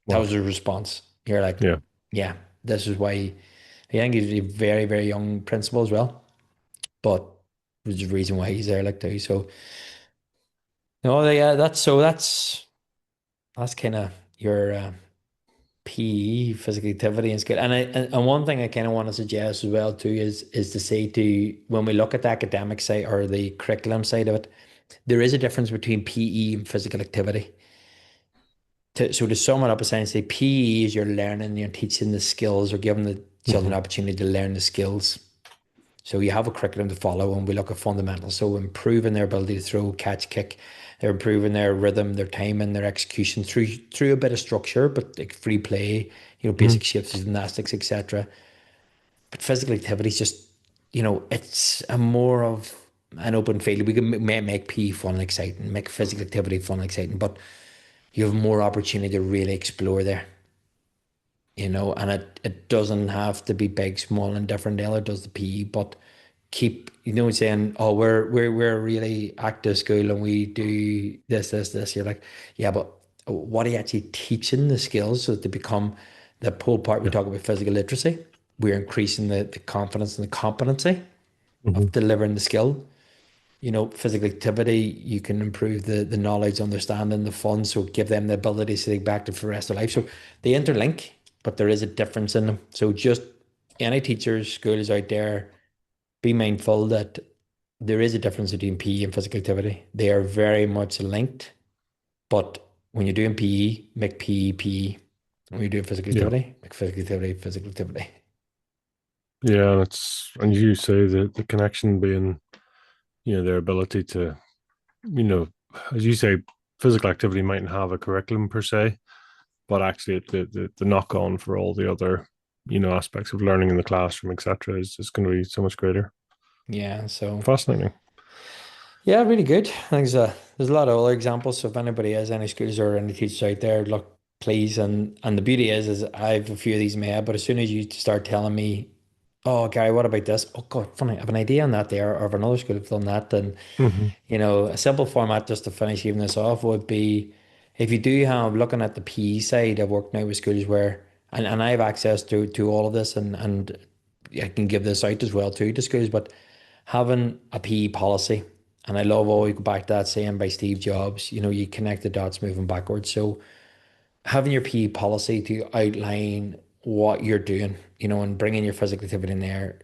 That Wow. was the response. You're like, Yeah. "Yeah, this is why." I think he's a very, very young principal as well, but there's a reason why he's there, like too. So no, yeah, that's kind of your. PE, physical activity and skill. And one thing I kind of want to suggest as well too is to say to when we look at the academic side or the curriculum side of it, there is a difference between PE and physical activity. So to sum it up, essentially, PE is you're learning, you're teaching the skills or giving the children Hmm. the opportunity to learn the skills. So you have a curriculum to follow, and we look at fundamentals. So improving their ability to throw, catch, kick. They're improving their rhythm, their timing, their execution through a bit of structure, but like free play, Hmm. basic shifts, gymnastics, etc. But physical activity is just, it's a more of an open field. We can make PE fun and exciting, make physical activity fun and exciting, but you have more opportunity to really explore there. And it doesn't have to be big, small, and different. It does the PE, but keep, saying, oh, we're a really active school and we do this. You're like, yeah, but what are you actually teaching the skills so to become the whole part we Yeah. talk about physical literacy? We're increasing the confidence and the competency Hmm. of delivering the skill. Physical activity, you can improve the knowledge, understanding, the fun, so give them the ability to take back to for the rest of life. So they interlink, but there is a difference in them. So just any teachers, schools out there, be mindful that there is a difference between PE and physical activity. They are very much linked, but when you're doing PE, make PE PE. When you're doing physical Yeah. activity, make physical activity physical activity. Yeah. And you say the connection being, their ability to, you know, as you say, physical activity mightn't have a curriculum per se, but actually the knock on for all the other, aspects of learning in the classroom, etc., is going to be so much greater. Yeah, so Fascinating. yeah, really good. There's a lot of other examples. So if anybody has any schools or any teachers out there, look, please. And the beauty is I have a few of these in my head, but as soon as you start telling me Oh, Gary, what about this? Oh God, funny. I have an idea on that there, or if another school have done that. And Hmm. a simple format just to finish even this off would be if you do have looking at the PE side, I've worked now with schools where and I have access to all of this and I can give this out as well too to schools, but having a PE policy, and I love always go back to that saying by Steve Jobs, you connect the dots moving backwards. So having your PE policy to outline what you're doing, and bringing your physical activity in there,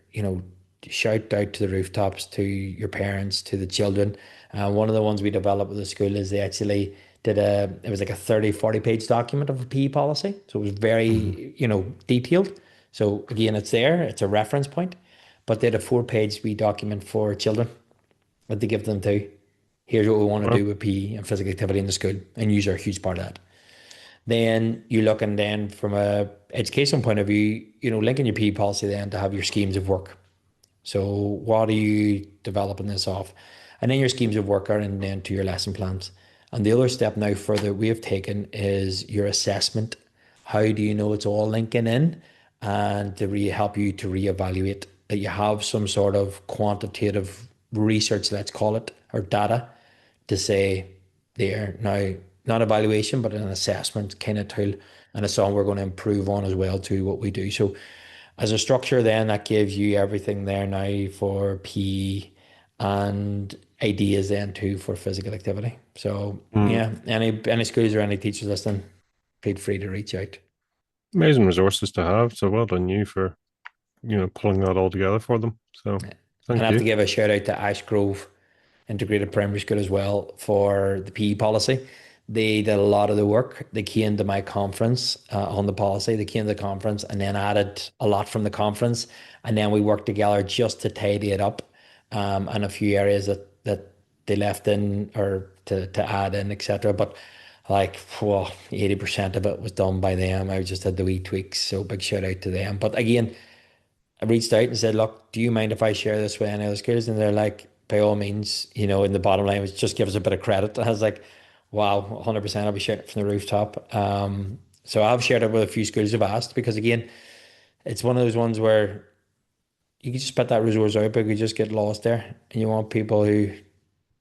shout out to the rooftops, to your parents, to the children. One of the ones we developed with the school is they actually it was like a 30, 40 page document of a PE policy. So it was Hmm. very, detailed. So again, it's there, it's a reference point, but they had a 4 page we document for children that they give them to. Here's what we want to Well, do with PE and physical activity in the school, and use are a huge part of that. Then you're looking then from a education point of view, linking your PE policy then to have your schemes of work. So what are you developing this off? And then your schemes of work are in then to your lesson plans. And the other step now further we have taken is your assessment. How do you know it's all linking in? And to help you to reevaluate that you have some sort of quantitative research, let's call it, or data to say there now, not evaluation, but an assessment kind of tool. And it's something we're going to improve on as well to what we do. So as a structure, then that gives you everything there now for PE and ideas then too for physical activity. So mm, yeah, any schools or any teachers listening, feel free to reach out. amazing resources to have. So well done you for pulling that all together for them. So And I thank have to you. give a shout out to Ash Grove Integrated Primary School as well for the PE policy. They did a lot of the work. They came to my conference on the policy. They came to the conference and then added a lot from the conference. And then we worked together just to tidy it up and a few areas that they left in or to add in, etc. But like, well, 80% of it was done by them. I just had the wee tweaks. So big shout out to them. But again, I reached out and said, look, do you mind if I share this with any other schools? And they're like, by all means, in the bottom line was just give us a bit of credit. I was like, wow, 100% I'll be sharing it from the rooftop. So I've shared it with a few schools who've asked because again, it's one of those ones where you can just put that resource out, but you just get lost there and you want people who,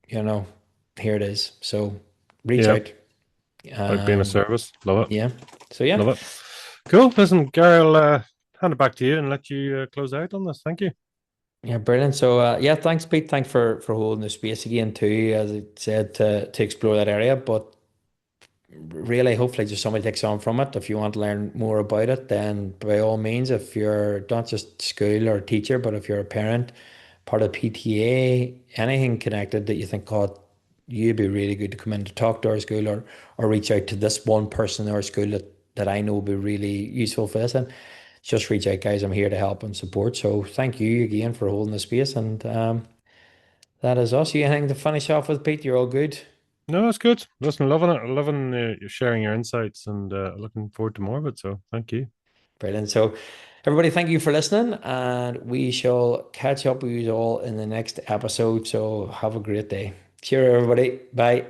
you know, here it is. So reach Yeah, out. like being a Um, service. Love it. yeah. So yeah. Love it. Cool. Listen, Gary, I'll hand it back to you and let you close out on this. Thank you. Yeah, brilliant. So yeah, thanks, Pete. Thanks for holding the space again too, as I said, to explore that area. But really, hopefully, just somebody takes on from it. If you want to learn more about it, then by all means, if you're not just school or teacher, but if you're a parent, part of PTA, anything connected that you think, God, you'd be really good to come in to talk to our school or reach out to this one person in our school that I know will be really useful for this. And just reach out, guys. I'm here to help and support. So thank you again for holding the space. And that is us. You anything to finish off with, Pete? You're all good. No, it's good. Listen, loving it. Loving you sharing your insights and looking forward to more of it. So thank you. Brilliant. So, everybody, thank you for listening, and we shall catch up with you all in the next episode. So, have a great day. Cheers, everybody. Bye.